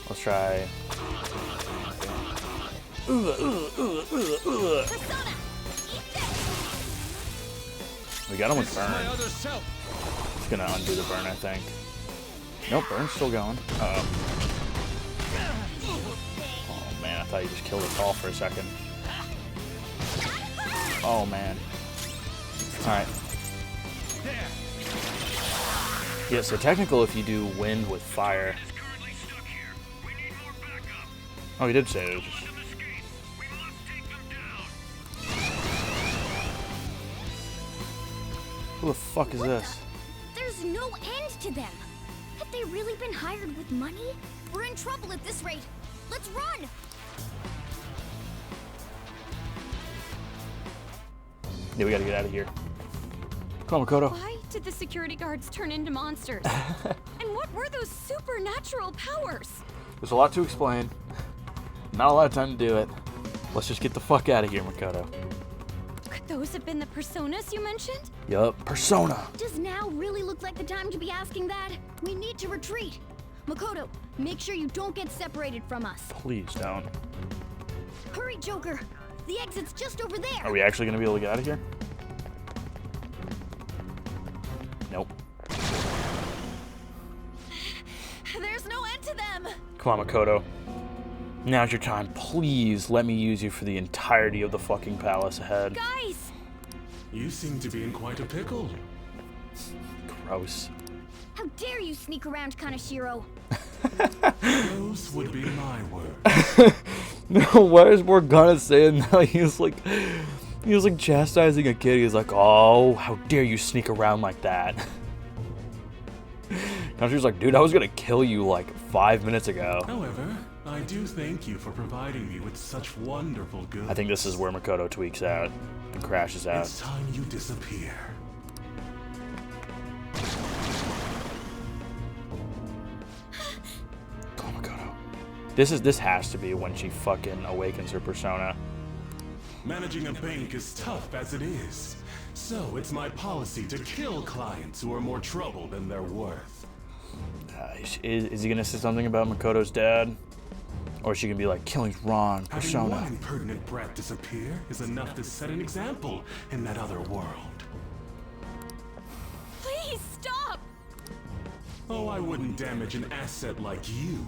Let's try. We got him with burn. It's gonna undo the burn, I think. Nope, burn's still going. Uh-oh. Oh man, I thought you just killed us all for a second. Oh man. Alright. Yeah, so technical if you do wind with fire. Oh, he did say it was just... Who the fuck is this? There's no end to them. Have they really been hired with money? We're in trouble at this rate. Let's run! Yeah, we gotta get out of here. Come on, Makoto. Why did the security guards turn into monsters? And what were those supernatural powers? There's a lot to explain. Not a lot of time to do it. Let's just get the fuck out of here, Makoto. Could those have been the personas you mentioned? Yup, Persona. Does now really look like the time to be asking that? We need to retreat. Makoto, make sure you don't get separated from us. Please don't. Hurry, Joker. The exit's just over there. Are we actually gonna be able to get out of here? Nope. There's no end to them. Come on, Makoto. Now's your time. Please let me use you for the entirety of the fucking palace ahead. Guys! You seem to be in quite a pickle. Gross. How dare you sneak around Kaneshiro? Those would be my words. No, why is Morgana saying that? He was like chastising a kid. He's like, oh, how dare you sneak around like that? Now she's like, dude, I was gonna kill you like 5 minutes ago. However, I do thank you for providing me with such wonderful goods. I think this is where Makoto tweaks out and crashes out. It's time you disappear. Oh, Makoto. This has to be when she fucking awakens her persona. Managing a bank is tough as it is. So it's my policy to kill clients who are more trouble than they're worth. Is he gonna say something about Makoto's dad? Or is she gonna be like, killing's wrong, persona? Having one impertinent brat disappear is enough to set an example in that other world. Please stop! Oh, I wouldn't damage an asset like you.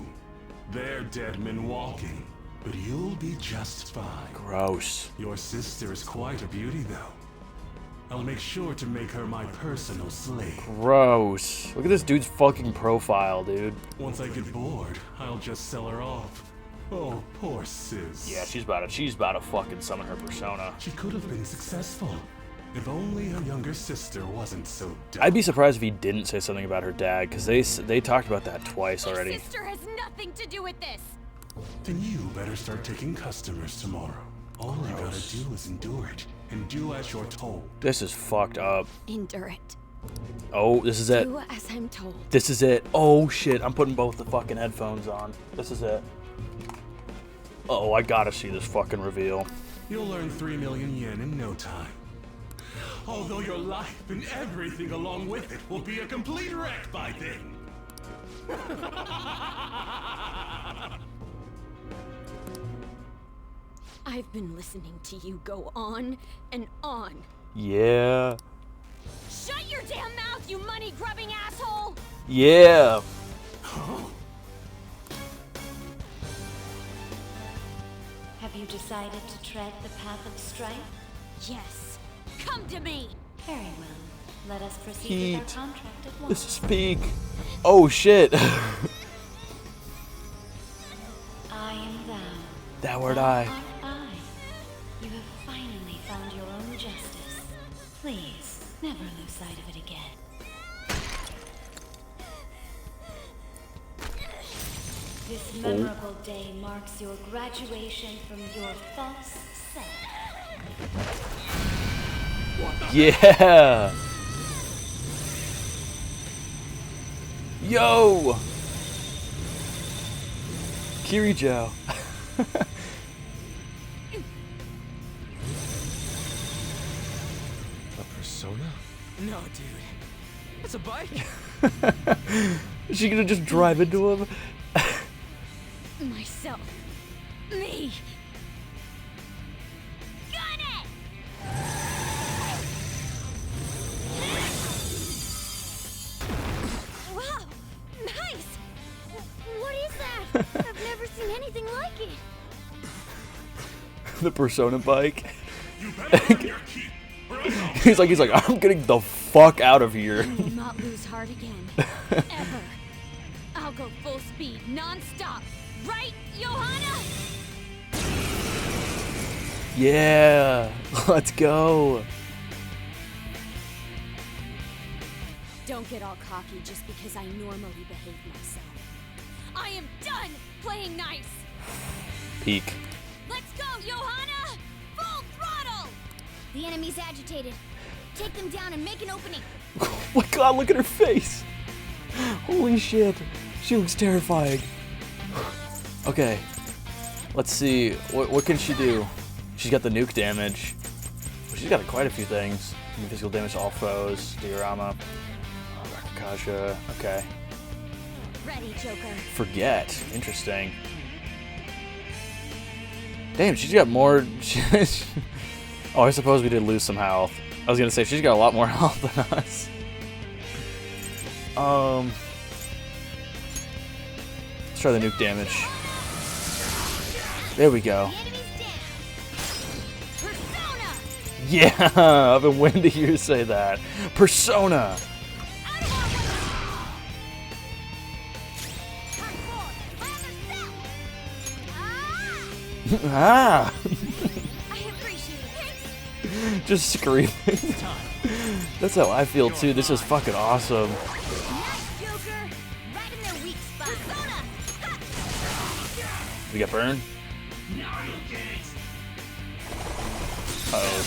They're dead men walking, but you'll be just fine. Gross. Your sister is quite a beauty, though. I'll make sure to make her my personal slave. Gross. Look at this dude's fucking profile, dude. Once I get bored, I'll just sell her off. Oh, poor sis. Yeah, she's about to fucking summon her persona. She could have been successful. If only her younger sister wasn't so dumb. I'd be surprised if he didn't say something about her dad, because they talked about that twice already. My sister has nothing to do with this. Then you better start taking customers tomorrow. All you gotta do is endure it, and do as you're told. This is fucked up. Endure it. Oh, this is it. Do as I'm told. This is it. Oh shit, I'm putting both the fucking headphones on. This is it. Oh, I gotta see this fucking reveal. You'll earn 3 million yen in no time. Although your life and everything along with it will be a complete wreck by then. I've been listening to you go on and on. Yeah. Shut your damn mouth, you money-grubbing asshole! Yeah. Have you decided to tread the path of strife? Yes. Come to me! Very well. Let us proceed with our contract at once. Speak. Oh shit. I am thou. Thou art I. Art I. You have finally found your own justice. Please, never lose sight of it again. This memorable day marks your graduation from your false self. Yeah. Yo. Kirijo. A persona? No, dude. It's a bike. Is she gonna just drive into him? Myself. Me. Got it! Wow! Nice! What is that? I've never seen anything like it. The Persona bike. he's like, I'm getting the fuck out of here. I will not lose heart again. Ever. I'll go full speed, non-stop. Right, Johanna? Yeah, let's go. Don't get all cocky just because I normally behave myself. I am done playing nice. Peak. Let's go, Johanna! Full throttle! The enemy's agitated. Take them down and make an opening. Oh my god, look at her face. Holy shit. She looks terrifying. Okay. Let's see. What can she do? She's got the nuke damage. She's got quite a few things. Physical damage to all foes. Diorama. Rakakasha. Okay. Ready, Joker. Forget. Interesting. Damn, she's got more. Oh, I suppose we did lose some health. I was gonna say she's got a lot more health than us. Let's try the nuke damage. There we go. Yeah, I've been waiting to hear you say that. Persona. Ah. Just screaming. That's how I feel too. This is fucking awesome. We got burned? Uh-oh.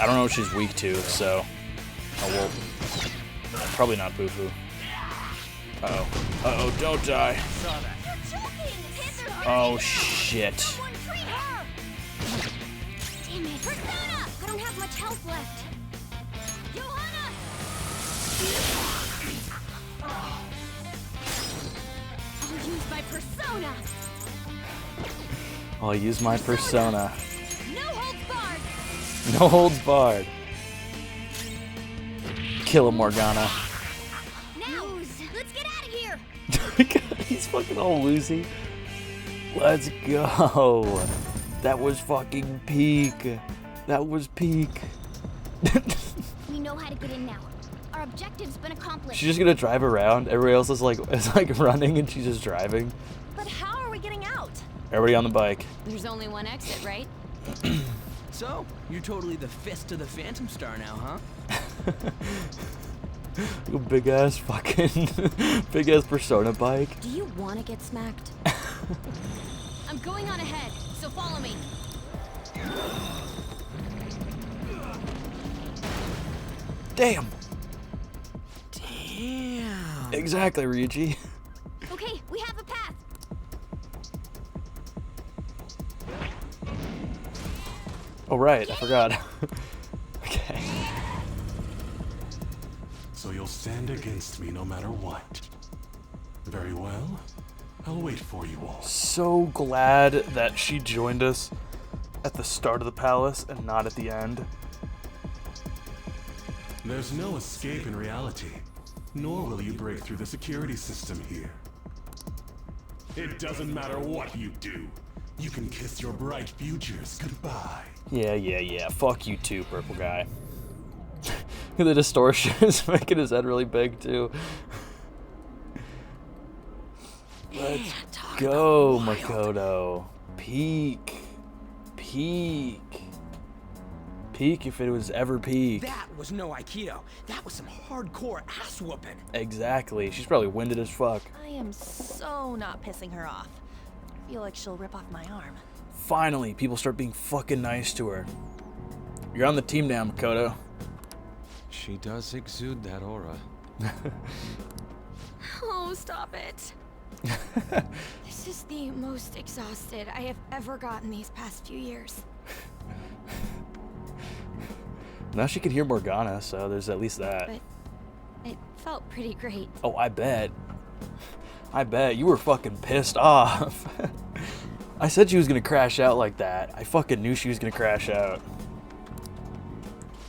I don't know what she's weak to, so... Oh, well... Probably not Bufu. Uh-oh. Uh-oh, don't die. Oh, shit. Damn it. Persona! I don't have much health left. Johanna! I'll use my persona! I'll use my persona. No holds barred! No holds barred. Kill him, Morgana. Now, let's get out of here. He's fucking all woozy. Let's go. That was fucking peak. That was peak. We know how to get in now. Our objective's been accomplished. She's just gonna drive around. Everybody else is like running and she's just driving. But how are we getting out? Everybody on the bike. There's only one exit, right? So, you're totally the fist of the Phantom Star now, huh? You big ass fucking big ass Persona bike. Do you want to get smacked? I'm going on ahead, so follow me. Damn. Damn. Exactly, Ryuji. Okay, we have a path. Oh right, I forgot. Okay. So you'll stand against me no matter what. Very well. I'll wait for you all. So glad that she joined us at the start of the palace and not at the end. There's no escape in reality, nor will you break through the security system here. It doesn't matter what you do. You can kiss your bright futures goodbye. Yeah. Fuck you too, purple guy. The distortion is making his head really big too. Let's go, Makoto. Peak if it was ever peak. That was no Aikido. That was some hardcore ass whooping. Exactly. She's probably winded as fuck. I am so not pissing her off. I feel like she'll rip off my arm. Finally, people start being fucking nice to her. You're on the team now, Makoto. She does exude that aura. Oh, stop it. This is the most exhausted I have ever gotten these past few years. Now she can hear Morgana, so there's at least that. But it felt pretty great. Oh, I bet. You were fucking pissed off. I said she was gonna crash out like that. I fucking knew she was gonna crash out.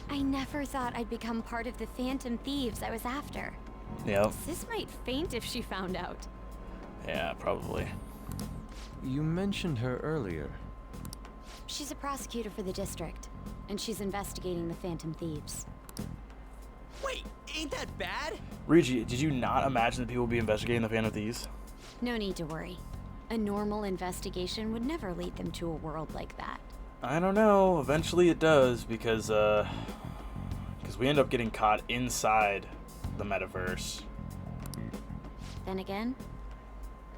I never thought I'd become part of the Phantom Thieves I was after. Yep. Sis might faint if she found out. Yeah, probably. You mentioned her earlier. She's a prosecutor for the district, and she's investigating the Phantom Thieves. Wait, ain't that bad? Ryuji, did you not imagine that people would be investigating the Phantom Thieves? No need to worry. A normal investigation would never lead them to a world like that. I don't know. Eventually it does, because we end up getting caught inside the metaverse. Then again,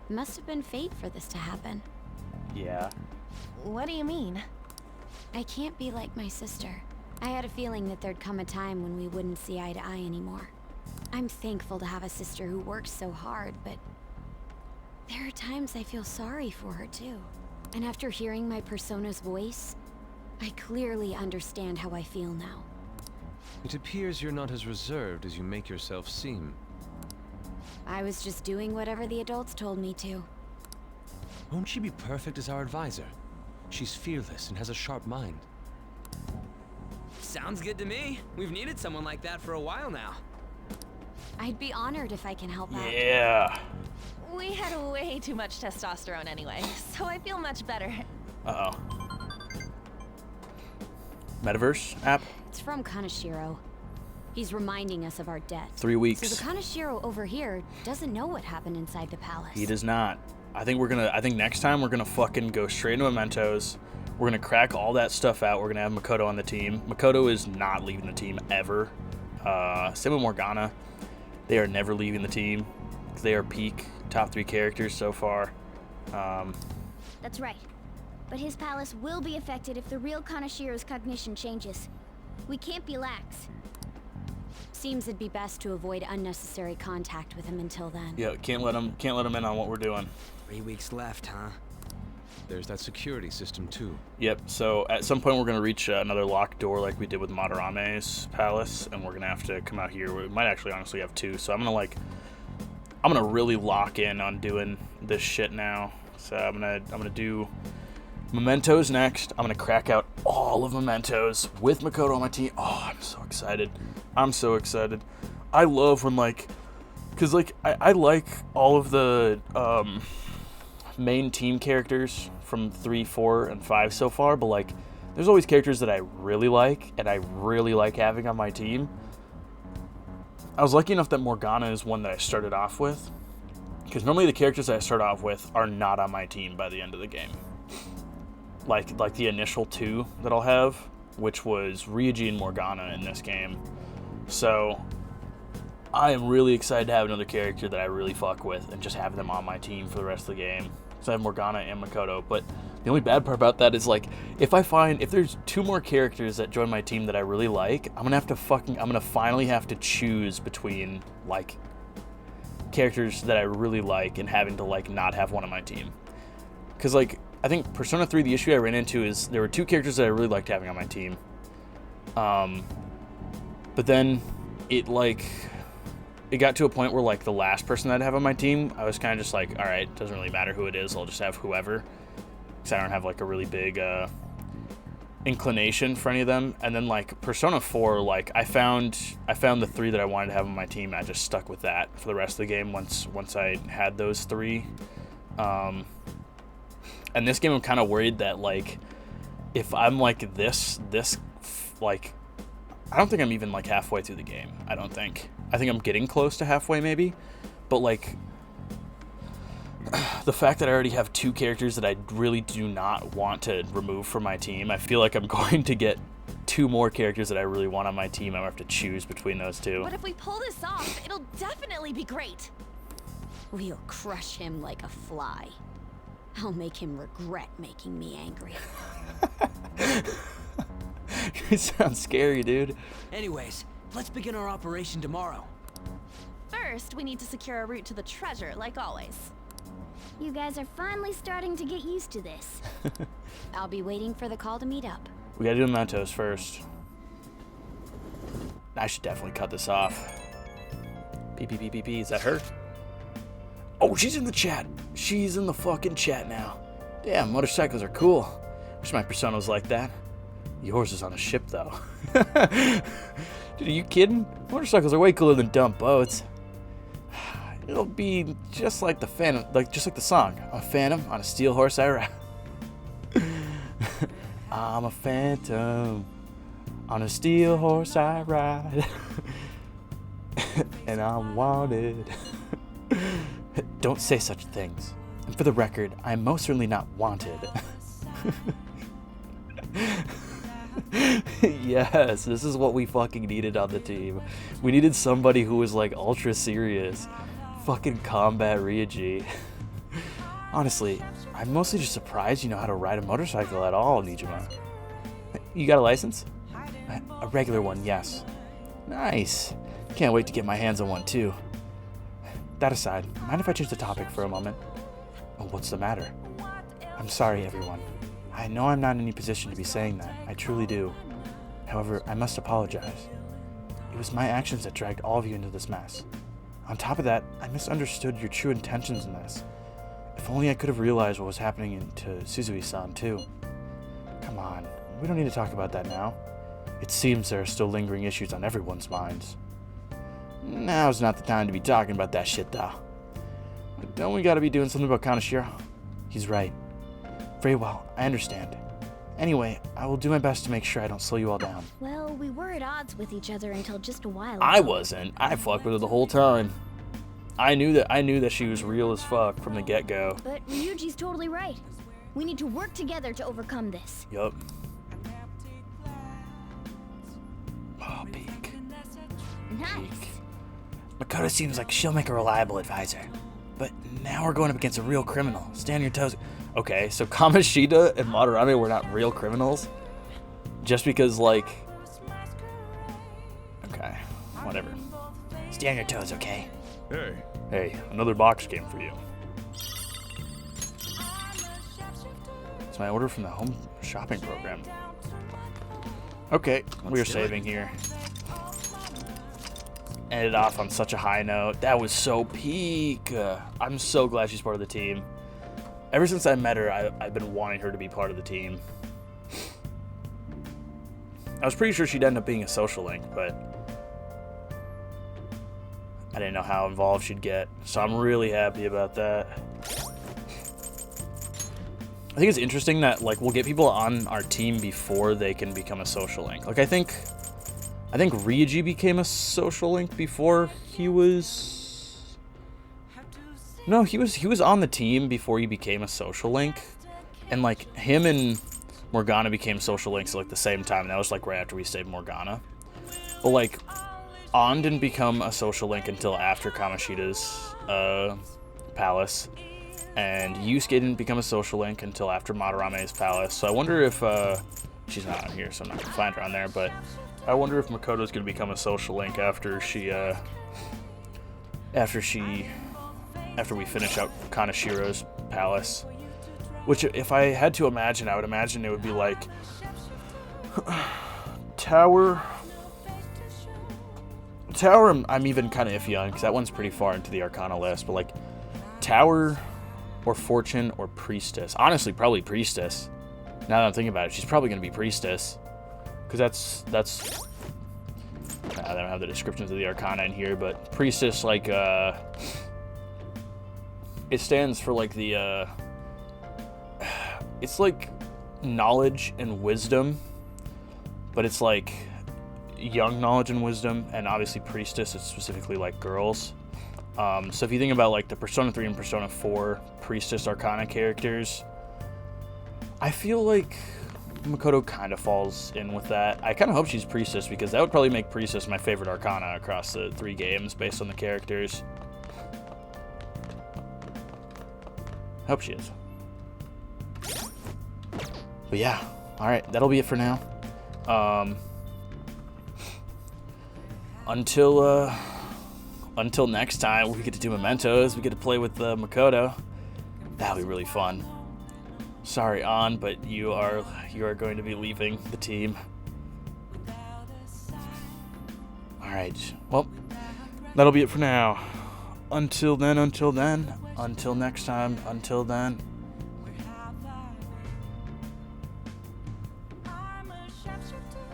it must have been fate for this to happen. Yeah. What do you mean? I can't be like my sister. I had a feeling that there'd come a time when we wouldn't see eye to eye anymore. I'm thankful to have a sister who works so hard, but there are times I feel sorry for her too. And after hearing my persona's voice, I clearly understand how I feel now. It appears you're not as reserved as you make yourself seem. I was just doing whatever the adults told me to. Won't she be perfect as our advisor? She's fearless and has a sharp mind. Sounds good to me. We've needed someone like that for a while now. I'd be honored if I can help out. Yeah. We had way too much testosterone anyway, so I feel much better. Uh-oh. Metaverse app? It's from Kaneshiro. He's reminding us of our debt. 3 weeks. So the Kaneshiro over here doesn't know what happened inside the palace. He does not. I think next time we're gonna fucking go straight into Mementos. We're gonna crack all that stuff out. We're gonna have Makoto on the team. Makoto is not leaving the team ever. Same with Morgana. They are never leaving the team. They are peak top 3 characters so far. That's right. But his palace will be affected if the real Kaneshiro's cognition changes. We can't be lax. Seems it'd be best to avoid unnecessary contact with him until then. Yeah, can't let him in on what we're doing. 3 weeks left, huh? There's that security system too. Yep, so at some point we're going to reach another locked door like we did with Madarame's palace, and we're going to have to come out here. We might actually honestly have 2, so I'm going to really lock in on doing this shit now. So I'm gonna do Mementos next. I'm gonna crack out all of Mementos with Makoto on my team. Oh, I'm so excited. I love when because I like all of the main team characters from 3, 4, and 5 so far, but there's always characters that I really like and I really like having on my team. I was lucky enough that Morgana is one that I started off with, because normally the characters that I start off with are not on my team by the end of the game. Like the initial 2 that I'll have, which was Ryuji and Morgana in this game. So I am really excited to have another character that I really fuck with and just have them on my team for the rest of the game. So I have Morgana and Makoto, but the only bad part about that is if there's 2 more characters that join my team that I really like, I'm gonna finally have to choose between characters that I really like and having to not have one on my team. Because I think Persona 3, the issue I ran into is there were 2 characters that I really liked having on my team. But then it got to a point where the last person that I'd have on my team, I was kind of just all right, doesn't really matter who it is, I'll just have whoever, because I don't have a really big inclination for any of them. And then Persona 4, I found the 3 that I wanted to have on my team, and I just stuck with that for the rest of the game once I had those 3. And this game, I'm kind of worried that, like, if I'm like this, like, I don't think I'm even like halfway through the game. I don't think. I think I'm getting close to halfway maybe. But like, the fact that I already have 2 characters that I really do not want to remove from my team, I feel like I'm going to get 2 more characters that I really want on my team. I'm going to have to choose between those 2. But if we pull this off, it'll definitely be great. We'll crush him like a fly. I'll make him regret making me angry. You sound scary, dude. Anyways, let's begin our operation tomorrow. First, we need to secure a route to the treasure, like always. You guys are finally starting to get used to this. I'll be waiting for the call to meet up. We gotta do the Mentos first. I should definitely cut this off. P. Is that her? Oh, she's in the chat. She's in the fucking chat now. Damn, motorcycles are cool. Wish my Persona was like that. Yours is on a ship, though. Dude, are you kidding? Motorcycles are way cooler than dumb boats. It'll be just like the Phantom, just like the song. I'm a phantom on a steel horse I ride. I'm a phantom on a steel horse I ride. And I'm wanted. Don't say such things. And for the record, I'm most certainly not wanted. Yes, this is what we fucking needed on the team. We needed somebody who was like ultra serious. Fucking combat Ryuji. Honestly, I'm mostly just surprised you know how to ride a motorcycle at all, Nijima. You got a license? A regular one, yes. Nice. Can't wait to get my hands on one too. That aside, mind if I change the topic for a moment? Oh, what's the matter? I'm sorry, everyone. I know I'm not in any position to be saying that. I truly do. However, I must apologize. It was my actions that dragged all of you into this mess. On top of that, I misunderstood your true intentions in this. If only I could have realized what was happening to Suzui-san, too. Come on, we don't need to talk about that now. It seems there are still lingering issues on everyone's minds. Now's not the time to be talking about that shit, though. But don't we gotta be doing something about Kaneshiro? He's right. Very well, I understand. Anyway, I will do my best to make sure I don't slow you all down. Well, we were at odds with each other until just a while ago. I wasn't. I fucked with her the whole time. I knew that she was real as fuck from the get-go. But Ryuji's totally right. We need to work together to overcome this. Yup. Oh, peak. Nice. Makoto seems like she'll make a reliable advisor. But now we're going up against a real criminal. Stand on your toes. Okay, so Kamoshida and Madarame were not real criminals? Just because, like... Okay, whatever. Stay on your toes, okay? Hey, another box game for you. It's my order from the home shopping program. Okay, we're saving here. Ended off on such a high note. That was so peak. I'm so glad she's part of the team. Ever since I met her, I've been wanting her to be part of the team. I was pretty sure she'd end up being a social link, but I didn't know how involved she'd get. So I'm really happy about that. I think it's interesting that like we'll get people on our team before they can become a social link. Like I think Ryuji became a social link before he was... No, he was on the team before he became a social link. And like him and Morgana became social links at like the same time. And that was like right after we saved Morgana. But like An didn't become a social link until after Kamoshida's palace. And Yusuke didn't become a social link until after Madarame's palace. So I wonder if she's not on here, so I'm not gonna find her on there, but I wonder if Makoto's gonna become a social link after we finish out Kaneshiro's palace. Which, if I had to imagine, I would imagine it would be like Tower. I'm even kind of iffy on because that one's pretty far into the Arcana list. But like Tower, or Fortune, or Priestess. Honestly, probably Priestess. Now that I'm thinking about it, she's probably gonna be Priestess because that's. I don't have the descriptions of the Arcana in here, but Priestess, like it stands for like the it's like knowledge and wisdom, but it's like young knowledge and wisdom, and obviously Priestess is specifically like girls. So if you think about like the Persona 3 and Persona 4 Priestess Arcana characters, I feel like Makoto kind of falls in with that. I kind of hope she's Priestess, because that would probably make Priestess my favorite Arcana across the 3 games based on the characters. I hope she is. But yeah, alright, that'll be it for now. Until next time, we get to do mementos, we get to play with Makoto. That'll be really fun. Sorry, An, but you are going to be leaving the team. Alright, well, that'll be it for now. Until then, until next time, until then. I'm a sharpshooter.